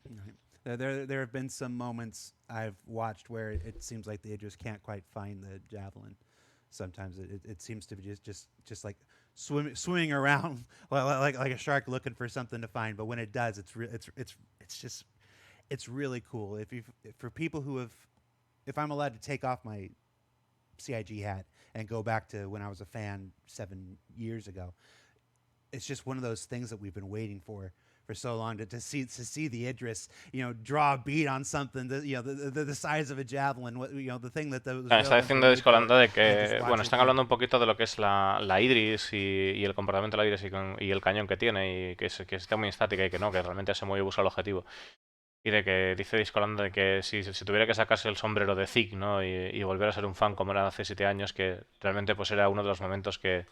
Right. There have been some moments I've watched where it seems like they just can't quite find the javelin. Sometimes it seems to be just like swimming around like a shark looking for something to find. But when it does, it's really cool. For people who have, if I'm allowed to take off my CIG hat and go back to when I was a fan 7 years ago, it's just one of those things that we've been waiting for so long to see the Idris, draw a bead on something that, the size of a javelin, the thing that those Está railguns diciendo were made for, Discolanda de and just que, watch bueno, it, están hablando un poquito de lo que es la Idris y el comportamiento de la Idris y el cañón que tiene y que está muy estática y que no, que realmente se mueve y busca el objetivo. Y de que dice Discolanda de que si tuviera que sacarse el sombrero de Zig, ¿no? Y volver a ser un fan como era hace 7 años, que realmente pues era uno de los momentos que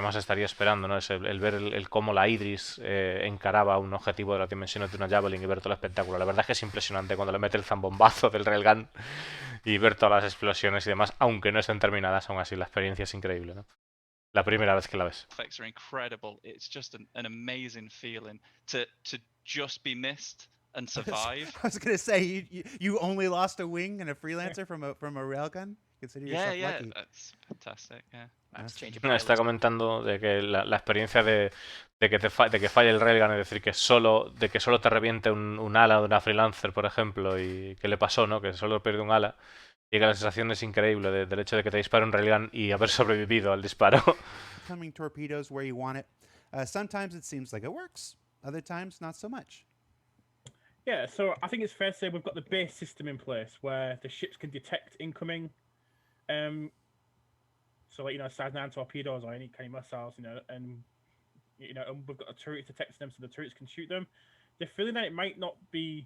más estaría esperando, ¿no? Es el ver el cómo la Idris encaraba un objetivo de las dimensiones de una Javelin y ver todo el espectáculo. La verdad es que es impresionante cuando le mete el zambombazo del railgun y ver todas las explosiones y demás, aunque no estén terminadas, aún así la experiencia es increíble, ¿no? La primera vez que la ves. Effects are incredible. It's just an amazing feeling to just be missed and survive. I was gonna say you only lost a wing and a freelancer from a railgun. Consider yourself lucky. That's fantastic. Yeah. Nice change of Está pilots. comentando de que la experiencia de que falle el railgun, es decir, que solo te reviente un ala de una freelancer, por ejemplo, y que le pasó, ¿no? Que solo pierde un ala. Y que la sensación es increíble del hecho de que te dispare un railgun y haber sobrevivido al disparo. Coming torpedoes where you want it. Sometimes it seems like it works. Other times, not so much. Yeah, so I think it's fair to say we've got the base system in place where the ships can detect incoming, so like size 9 torpedoes or any kind of missiles, and we've got a turret detecting them, so the turrets can shoot them. The feeling that it might not be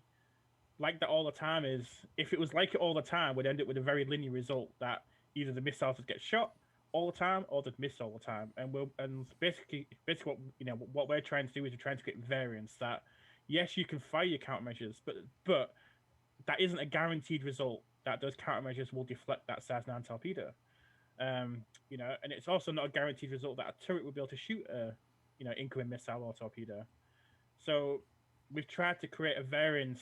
like that all the time is, if it was like it all the time, we'd end up with a very linear result that either the missiles would get shot all the time or they'd miss all the time. And basically what we're trying to do is we're trying to create variance that, yes, you can fire your countermeasures, but that isn't a guaranteed result that those countermeasures will deflect that size 9 torpedo. And it's also not a guaranteed result that a turret will be able to shoot a incoming missile or torpedo. So we've tried to create a variance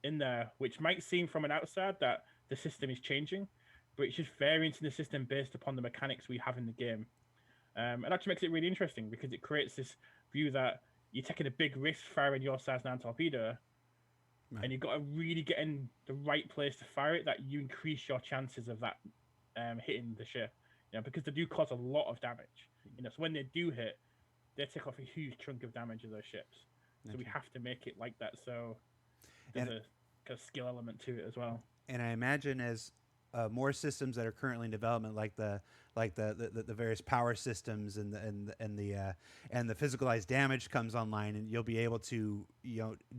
in there, which might seem from an outside that the system is changing, but it's just variance in the system based upon the mechanics we have in the game. And actually makes it really interesting because it creates this view that you're taking a big risk firing your size 9 torpedo, right, and you've got to really get in the right place to fire it, that you increase your chances of that hitting the ship, because they do cause a lot of damage. So when they do hit, they take off a huge chunk of damage of those ships. So we have to make it like that. So there's a skill element to it as well. And I imagine as more systems that are currently in development, like the various power systems and the physicalized damage comes online, and you'll be able to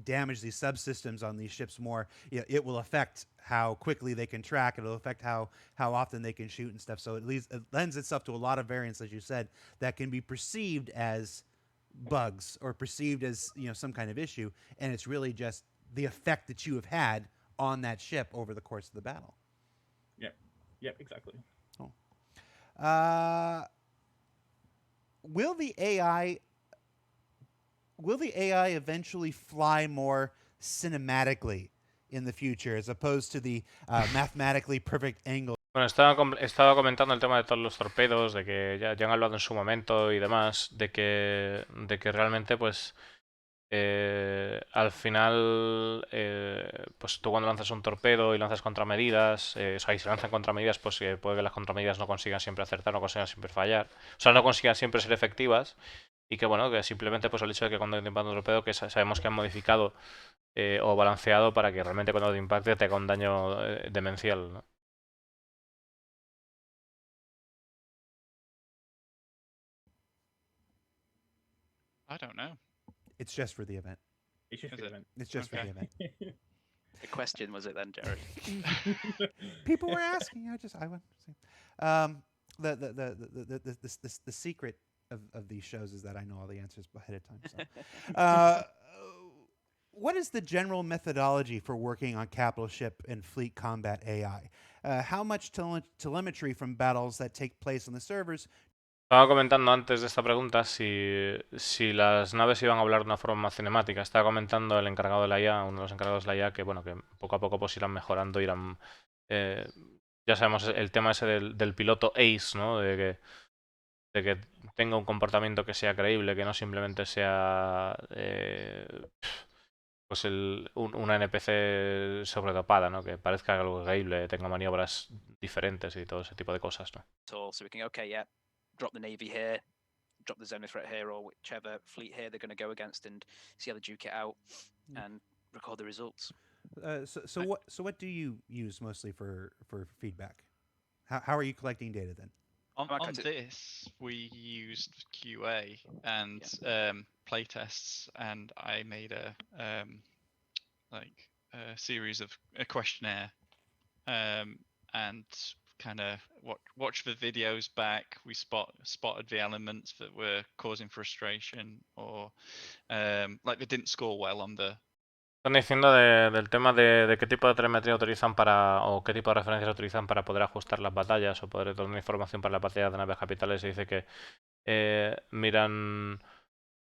damage these subsystems on these ships more. It will affect how quickly they can track. It'll affect how often they can shoot and stuff. So it lends itself to a lot of variance, as you said, that can be perceived as bugs or perceived as some kind of issue, and it's really just the effect that you have had on that ship over the course of the battle. Yep, exactly. Oh. Will the AI eventually fly more cinematically in the future as opposed to the mathematically perfect angle? Bueno, estaba comentando el tema de todos los torpedos, de que ya han hablado en su momento y demás, de que realmente pues al final pues tú cuando lanzas un torpedo y lanzas contramedidas, o sea, y se lanzan contramedidas, pues puede que las contramedidas no consigan siempre acertar, no consigan siempre fallar, o sea, no consigan siempre ser efectivas, y que bueno, que simplemente pues el hecho de que cuando te impacta un torpedo, que sabemos que han modificado o balanceado para que realmente cuando te impacte te haga un daño demencial, ¿no? I don't know. It's just for the event. It's just for the event. It's just for the event. The question was it then, Jared? People were asking. I went. The secret of these shows is that I know all the answers ahead of time. So, what is the general methodology for working on capital ship and fleet combat AI? How much telemetry from battles that take place on the servers? Estaba comentando antes de esta pregunta si las naves iban a hablar de una forma más cinemática. Estaba comentando el encargado de la IA, uno de los encargados de la IA, que bueno, que poco a poco pues irán mejorando, irán... ya sabemos el tema ese del piloto Ace, ¿no? De que tenga un comportamiento que sea creíble, que no simplemente sea pues una NPC sobredopada, ¿no? Que parezca algo creíble, tenga maniobras diferentes y todo ese tipo de cosas, ¿no? So we can, okay, yeah, drop the Navy here, drop the Zenith threat here, or whichever fleet here they're going to go against, and see how they duke it out and record the results. So what do you use mostly for feedback? How are you collecting data then? On this, we used QA and playtests, and I made a series of a questionnaire, and kind of watch the videos back. We spotted the elements that were causing frustration, or like they didn't score well on the. Están diciendo del tema de qué tipo de telemetría utilizan o qué tipo de referencias utilizan para poder ajustar las batallas o poder obtener información para las batallas de naves capitales. Se dice que miran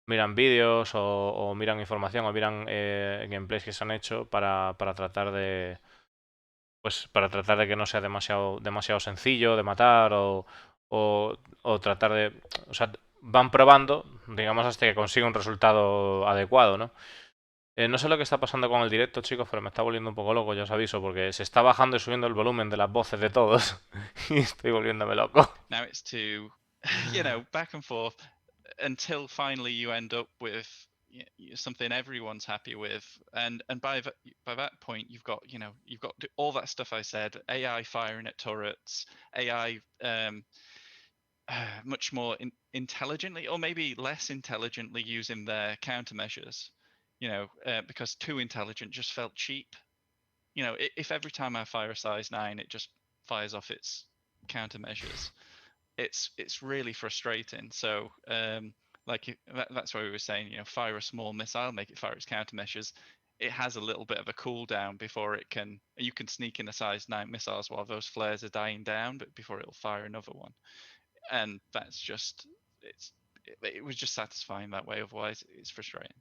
vídeos o miran información o miran gameplays que se han hecho para tratar de que no sea demasiado sencillo de matar o tratar de... O sea, van probando, digamos, hasta que consiga un resultado adecuado, ¿no? No sé lo que está pasando con el directo, chicos, pero me está volviendo un poco loco, ya os aviso, porque se está bajando y subiendo el volumen de las voces de todos y estoy volviéndome loco. Now it's to, back and forth until finally you end up with something everyone's happy with, and by that point you've got all that stuff I said, AI firing at turrets, AI much more intelligently or maybe less intelligently using their countermeasures. Because too intelligent just felt cheap. If every time I fire a size 9, it just fires off its countermeasures, it's really frustrating. So that's why we were saying, fire a small missile, make it fire its countermeasures. It has a little bit of a cooldown before you can sneak in a size 9 missiles while those flares are dying down, but before it'll fire another one. And that's just, it was just satisfying that way. Otherwise, it's frustrating.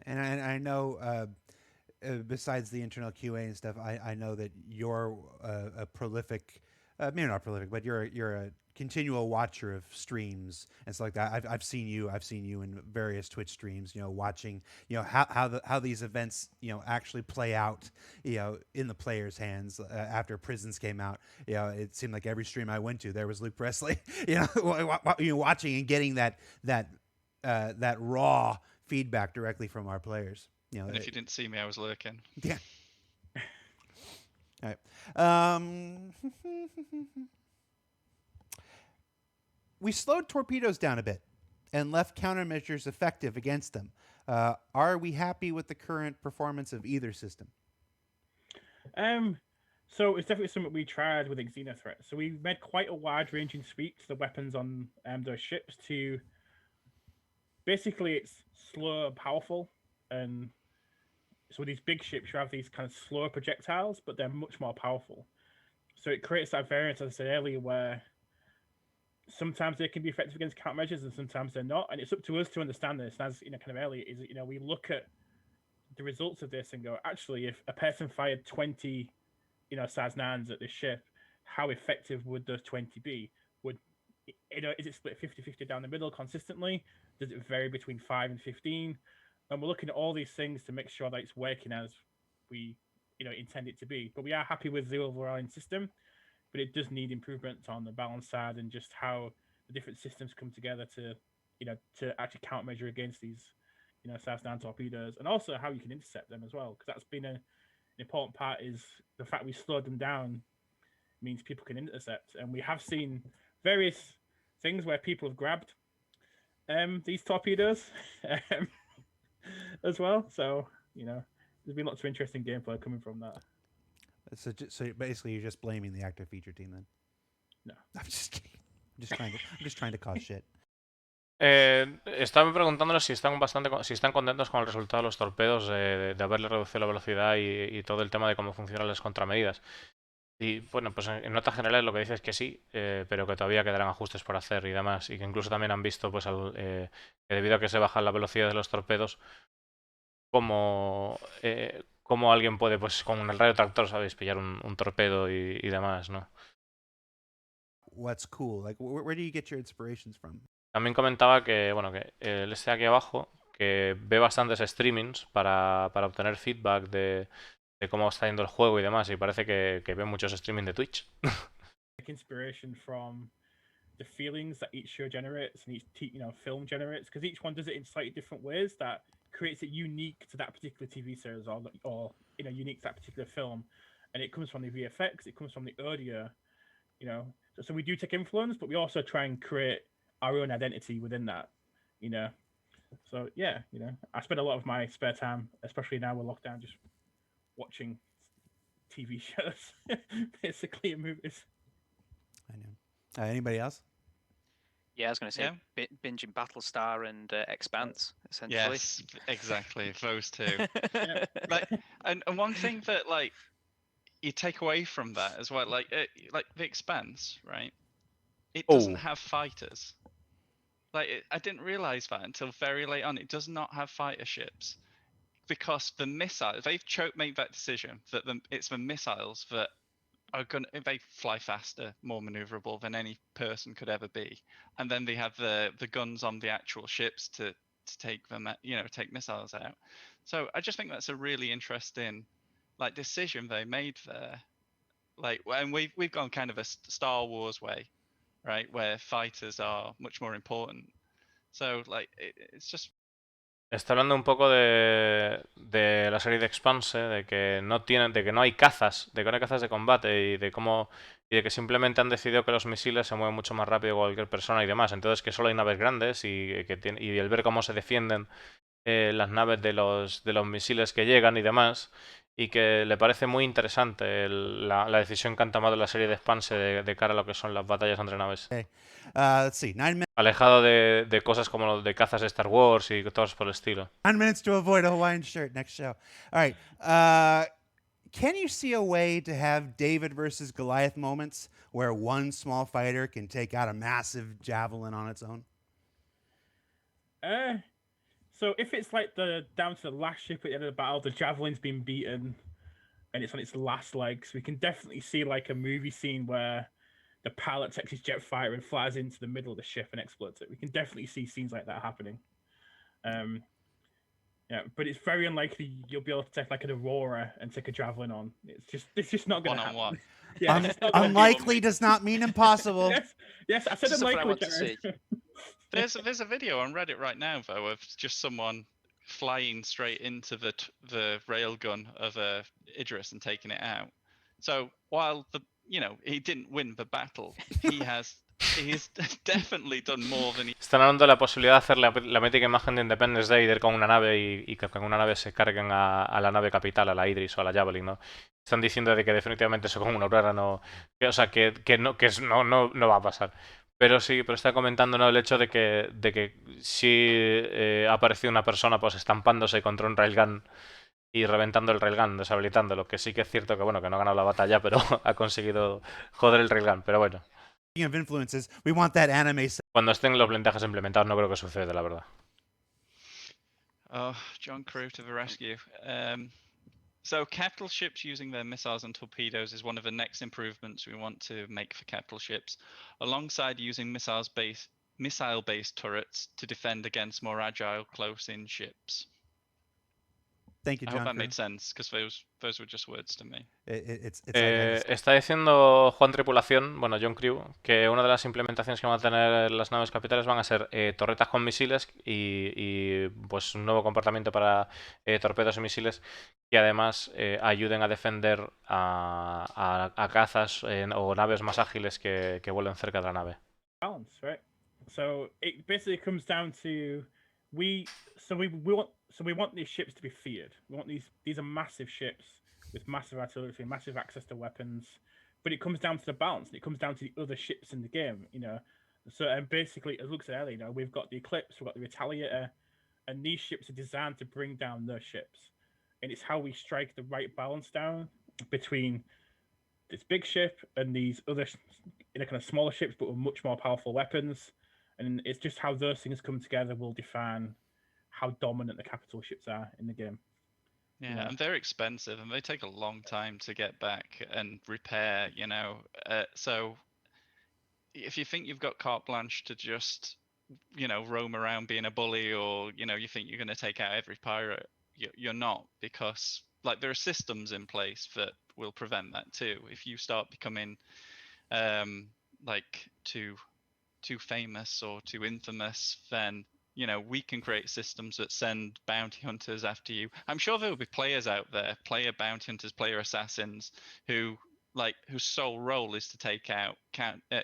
And I know, besides the internal QA and stuff, I know that you're a prolific, maybe not prolific, but you're a continual watcher of streams and stuff like that. I've seen you in various Twitch streams, watching, how these events, actually play out, in the players' hands after Prisons came out. It seemed like every stream I went to, there was Luke Presley, watching and getting that raw feedback directly from our players. And if you didn't see me, I was lurking. Yeah. All right. We slowed torpedoes down a bit and left countermeasures effective against them. Are we happy with the current performance of either system? So it's definitely something we tried with Xenothreat. So we made quite a wide-ranging tweak to the weapons on those ships to... Basically, it's slow and powerful, and so with these big ships, you have these kind of slower projectiles, but they're much more powerful. So it creates that variance, as I said earlier, where sometimes they can be effective against countermeasures and sometimes they're not. And it's up to us to understand this. And as kind of earlier, is we look at the results of this and go, actually, if a person fired 20, size 9s at this ship, how effective would those 20 be? Is it split 50-50 down the middle consistently? Does it vary between 5 and 15? And we're looking at all these things to make sure that it's working as we, intend it to be. But we are happy with the overall system, but it does need improvement on the balance side and just how the different systems come together to, to actually countermeasure against these, size 9 torpedoes, and also how you can intercept them as well, because that's been an important part. Is the fact we slowed them down means people can intercept, and we have seen various things where people have grabbed these torpedoes as well. So, there's been lots of interesting gameplay coming from that. So basically, you're just blaming the active feature team then? No. I'm just kidding. I'm just trying to cause shit. Estaba preguntándole si si están contentos con el resultado de los torpedos, de haberle reducido la velocidad y todo el tema de cómo funcionan las contramedidas. Y bueno, pues en notas generales lo que dice es que sí, pero que todavía quedarán ajustes por hacer y demás. Y que incluso también han visto pues que debido a que se baja la velocidad de los torpedos, cómo alguien puede, pues con el radio tractor, ¿sabéis? Pillar un torpedo y demás, ¿no? What's cool? Like, where do you get your inspirations from? También comentaba que, bueno, que él está aquí abajo, que ve bastantes streamings para obtener feedback de cómo está yendo el juego y demás, y parece que ve muchos streamings de Twitch. Like inspiration from the feelings that each show generates and each film generates, because each one does it in slightly different ways that creates it unique to that particular TV series or unique to that particular film. And it comes from the VFX, it comes from the audio, so we do take influence, but we also try and create our own identity within that, so yeah, I spend a lot of my spare time, especially now with lockdown, just watching TV shows basically, and movies. I know. Anybody else? Yeah, I was going to say binging Battlestar and Expanse, essentially. Yes, exactly. Those two. Like, and one thing that like you take away from that as well, like the Expanse, right? It doesn't have fighters. Like I didn't realize that until very late on. It does not have fighter ships because the missiles they've made that decision that it's the missiles that are they fly faster, more maneuverable than any person could ever be, and then they have the guns on the actual ships to take them, take missiles out. So I just think that's a really interesting like decision they made there. Like, and we've gone kind of a Star Wars way, right, where fighters are much more important. So like it's just. Está hablando un poco de la serie de Expanse, de que no hay cazas, de que no hay cazas de combate y de que simplemente han decidido que los misiles se mueven mucho más rápido que cualquier persona y demás. Entonces que solo hay naves grandes y el ver cómo se defienden las naves de los misiles que llegan y demás, y que le parece muy interesante la decisión que han tomado en la serie de Expanse de cara a lo que son las batallas entre naves. Okay. Let's see. 9 minutes. Alejado de cosas como los de cazas de Star Wars y cosas por el estilo. 9 minutes to avoid a Hawaiian shirt. Next show. All right. Can you see a way to have David versus Goliath moments where one small fighter can take out a massive javelin on its own? So if it's like down to the last ship at the end of the battle, the javelin's been beaten, and it's on its last legs, we can definitely see like a movie scene where the pilot takes his jet fighter and flies into the middle of the ship and explodes it. We can definitely see scenes like that happening. Yeah, but it's very unlikely you'll be able to take like an Aurora and take a javelin on. It's just not going to happen. One-on-one. Yeah, unlikely does not mean impossible. yes, I said unlikely. There's a video on Reddit right now though of just someone flying straight into the railgun of Idris and taking it out. So while he didn't win the battle, he's definitely done more than he. Están hablando de la posibilidad de hacer la mítica imagen de Independence Day de ir con una nave y que con una nave se carguen a la nave capital, a la Idris o a la Javelin, ¿no? Están diciendo de que definitivamente eso con una Aurora no, o sea, que no va a pasar. Pero sí, pero está comentando, ¿no?, el hecho de que sí ha aparecido una persona pues estampándose contra un railgun y reventando el railgun, deshabilitándolo, que sí que es cierto que bueno, que no ha ganado la batalla, pero ha conseguido joder el railgun, pero bueno. Of influences, we want that anime. Cuando estén los blindajes implementados no creo que suceda, la verdad. Oh, John Crew to the rescue. So capital ships using their missiles and torpedoes is one of the next improvements we want to make for capital ships, alongside using missile-based turrets to defend against more agile close-in ships. Thank you, John. I hope that made sense, because those were just words to me. Está diciendo Juan Tripulación, bueno, John Crew, que una de las implementaciones que van a tener las naves capitales van a ser torretas con misiles y pues un nuevo comportamiento para torpedos y misiles que además ayuden a defender a cazas o naves más ágiles que vuelen cerca de la nave. Balance, right? So it basically comes down to we want these ships to be feared. We want these are massive ships with massive artillery, massive access to weapons, but it comes down to the balance. And it comes down to the other ships in the game. So and basically, as Luke said earlier, we've got the Eclipse, we've got the Retaliator, and these ships are designed to bring down those ships. And it's how we strike the right balance down between this big ship and these other kind of smaller ships, but with much more powerful weapons. And it's just how those things come together will define how dominant the capital ships are in the game. Yeah, and they're expensive, and they take a long time to get back and repair. So if you think you've got carte blanche to just roam around being a bully, or you think you're going to take out every pirate, you're not, because like there are systems in place that will prevent that too. If you start becoming like too famous or too infamous, then we can create systems that send bounty hunters after you. I'm sure there will be players out there, player bounty hunters, player assassins, whose sole role is to take out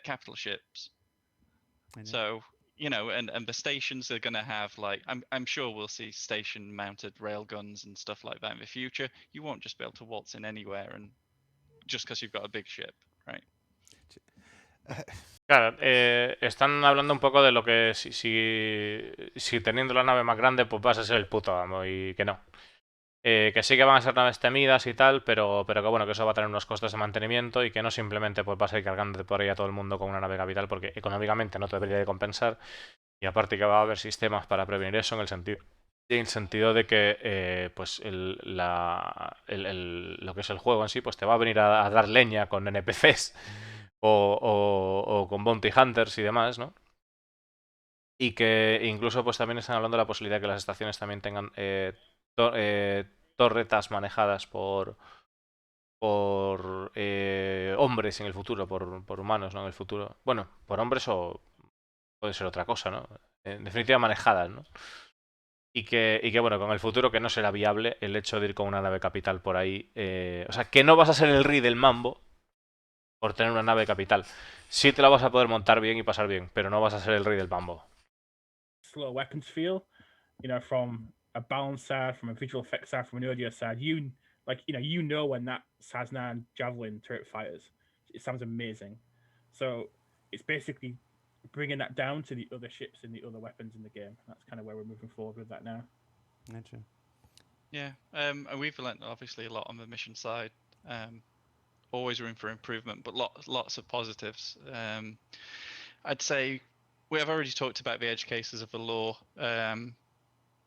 capital ships. So and the stations are going to have I'm sure we'll see station mounted railguns and stuff like that in the future. You won't just be able to waltz in anywhere and just because you've got a big ship, right? Claro, están hablando un poco de lo que si teniendo la nave más grande pues vas a ser el puto amo, y que no. Que sí que van a ser naves temidas y tal, pero que bueno, que eso va a tener unos costes de mantenimiento y que no simplemente pues vas a ir cargando por ahí a todo el mundo con una nave capital, porque económicamente no te debería de compensar, y aparte que va a haber sistemas para prevenir eso, en el sentido de que pues lo que es el juego en sí pues te va a venir a dar leña con NPCs o con bounty hunters y demás, ¿no? Y que incluso pues también están hablando de la posibilidad de que las estaciones también tengan torretas manejadas por hombres en el futuro, por humanos, ¿no? En el futuro. Bueno, por hombres o puede ser otra cosa, ¿no? En definitiva manejadas, ¿no? Y que bueno, con el futuro que no será viable el hecho de ir con una nave capital por ahí. O sea, que no vas a ser el rey del mambo por tener una nave capital. Sí te la vas a poder montar bien y pasar bien, pero no vas a ser el rey del mambo. Slow weapons feel, from a balance side, from a visual effects side, from an audio side. When that SAS-9 Javelin turret fires, it sounds amazing. So it's basically bringing that down to the other ships and the other weapons in the game. That's kind of where we're moving forward with that now. Gotcha. Yeah, and we've learned obviously a lot on the mission side. Always room for improvement, but lots of positives. I'd say we have already talked about the edge cases of the lore.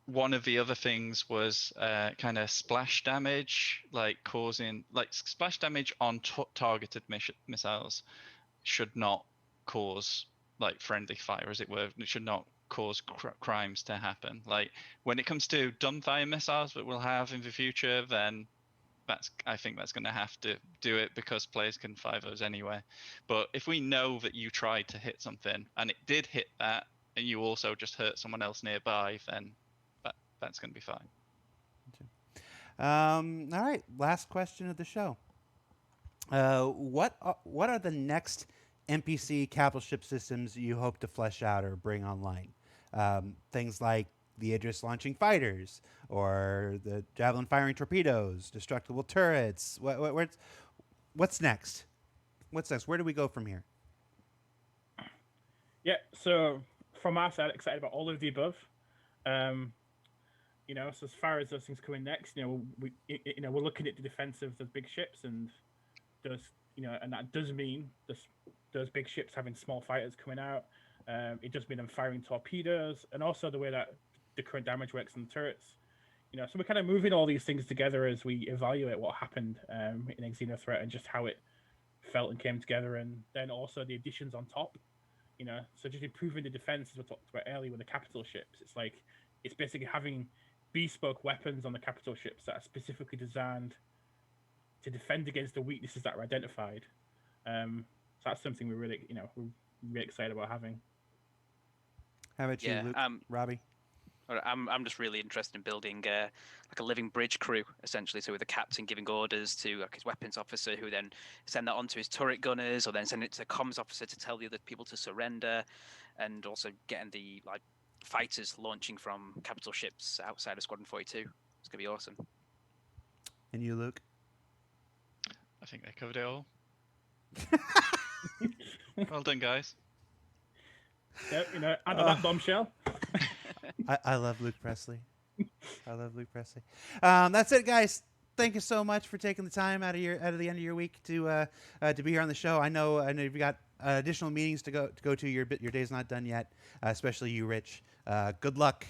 One of the other things was kind of splash damage, causing splash damage on targeted missiles should not cause friendly fire, as it were. It should not cause crimes to happen. When it comes to dumbfire missiles that we'll have in the future, then I think that's going to have to do it, because players can fire those anyway. But if we know that you tried to hit something and it did hit that, and you also just hurt someone else nearby, then that's going to be fine. All right, last question of the show. What are the next NPC capital ship systems you hope to flesh out or bring online? Things like the Idris launching fighters, or the Javelin firing torpedoes, destructible turrets. What's next? What's next? Where do we go from here? Yeah, so from our side, excited about all of the above. So as far as those things coming next, we're looking at the defense of the big ships, and and that does mean those big ships having small fighters coming out. It does mean them firing torpedoes, and also the way that the current damage works on the turrets. So we're kind of moving all these things together as we evaluate what happened in Xeno Threat and just how it felt and came together, and then also the additions on top. So just improving the defense, as we talked about earlier with the capital ships. It's basically having bespoke weapons on the capital ships that are specifically designed to defend against the weaknesses that are identified. So that's something we're really excited about having. How about you, Luke? Robbie? I'm just really interested in building a living bridge crew, essentially. So with the captain giving orders to his weapons officer, who then send that on to his turret gunners, or then send it to the comms officer to tell the other people to surrender, and also getting the fighters launching from capital ships outside of Squadron 42. It's gonna be awesome. And you, Luke? I think they covered it all. Well done, guys. Yep, you know, out of that bombshell. I love Luke Presley. I love Luke Presley. That's it, guys. Thank you so much for taking the time out of the end of your week to be here on the show. I know you've got additional meetings to go to. Your day's not done yet, especially you, Rich. Good luck.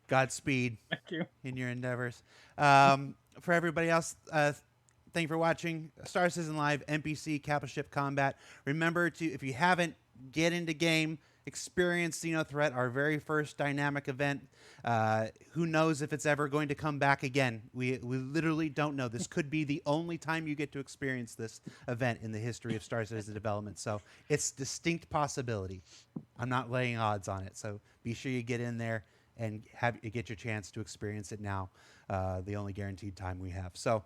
Godspeed Thank you. in your endeavors. For everybody else, thank you for watching Star Citizen Live NPC Capital Ship Combat. Remember to, if you haven't, get into game, experience Xenothreat, our very first dynamic event. Who knows if it's ever going to come back again? We literally don't know. This could be the only time you get to experience this event in the history of Star Citizen development. So it's distinct possibility. I'm not laying odds on it. So be sure you get in there and get your chance to experience it now. The only guaranteed time we have. So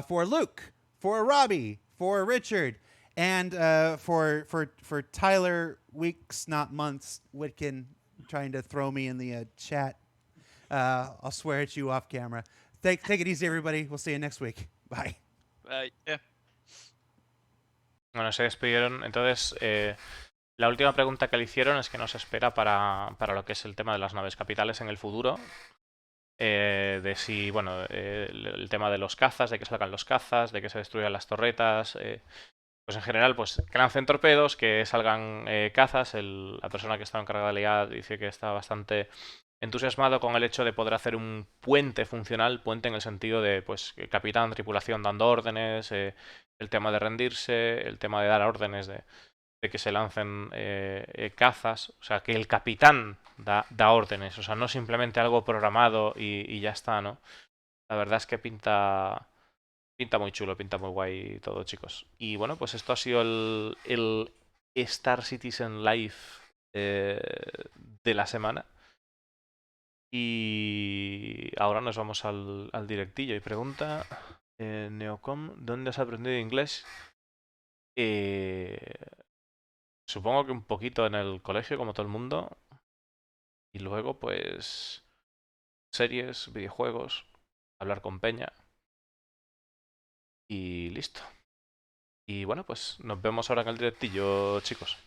for Luke, for Robbie, for Richard, and for Tyler, weeks not months, Whitkin, trying to throw me in the chat. I'll swear at you off camera. Take it easy, everybody. We'll see you next week. Bye. Bye. Yeah. Bueno, se despidieron. Entonces, la última pregunta que le hicieron es que nos espera para lo que es el tema de las naves capitales en el futuro. De si, bueno, el tema de los cazas, de que salgan los cazas, de que se destruyan las torretas. Pues en general, pues que lancen torpedos, que salgan cazas. La persona que estaba encargada de la IA dice que está bastante entusiasmado con el hecho de poder hacer un puente funcional, puente en el sentido de, pues, capitán, tripulación dando órdenes, el tema de rendirse, el tema de dar órdenes de que se lancen cazas, o sea, que el capitán da órdenes, o sea, no simplemente algo programado y ya está, ¿no? La verdad es que pinta muy chulo, pinta muy guay todo, chicos. Y bueno, pues esto ha sido el Star Citizen Live de la semana. Y ahora nos vamos al directillo. Y pregunta, Neocom, ¿dónde has aprendido inglés? Supongo que un poquito en el colegio, como todo el mundo. Y luego, pues, series, videojuegos, hablar con Peña. Y listo. Y bueno, pues nos vemos ahora en el directillo, chicos.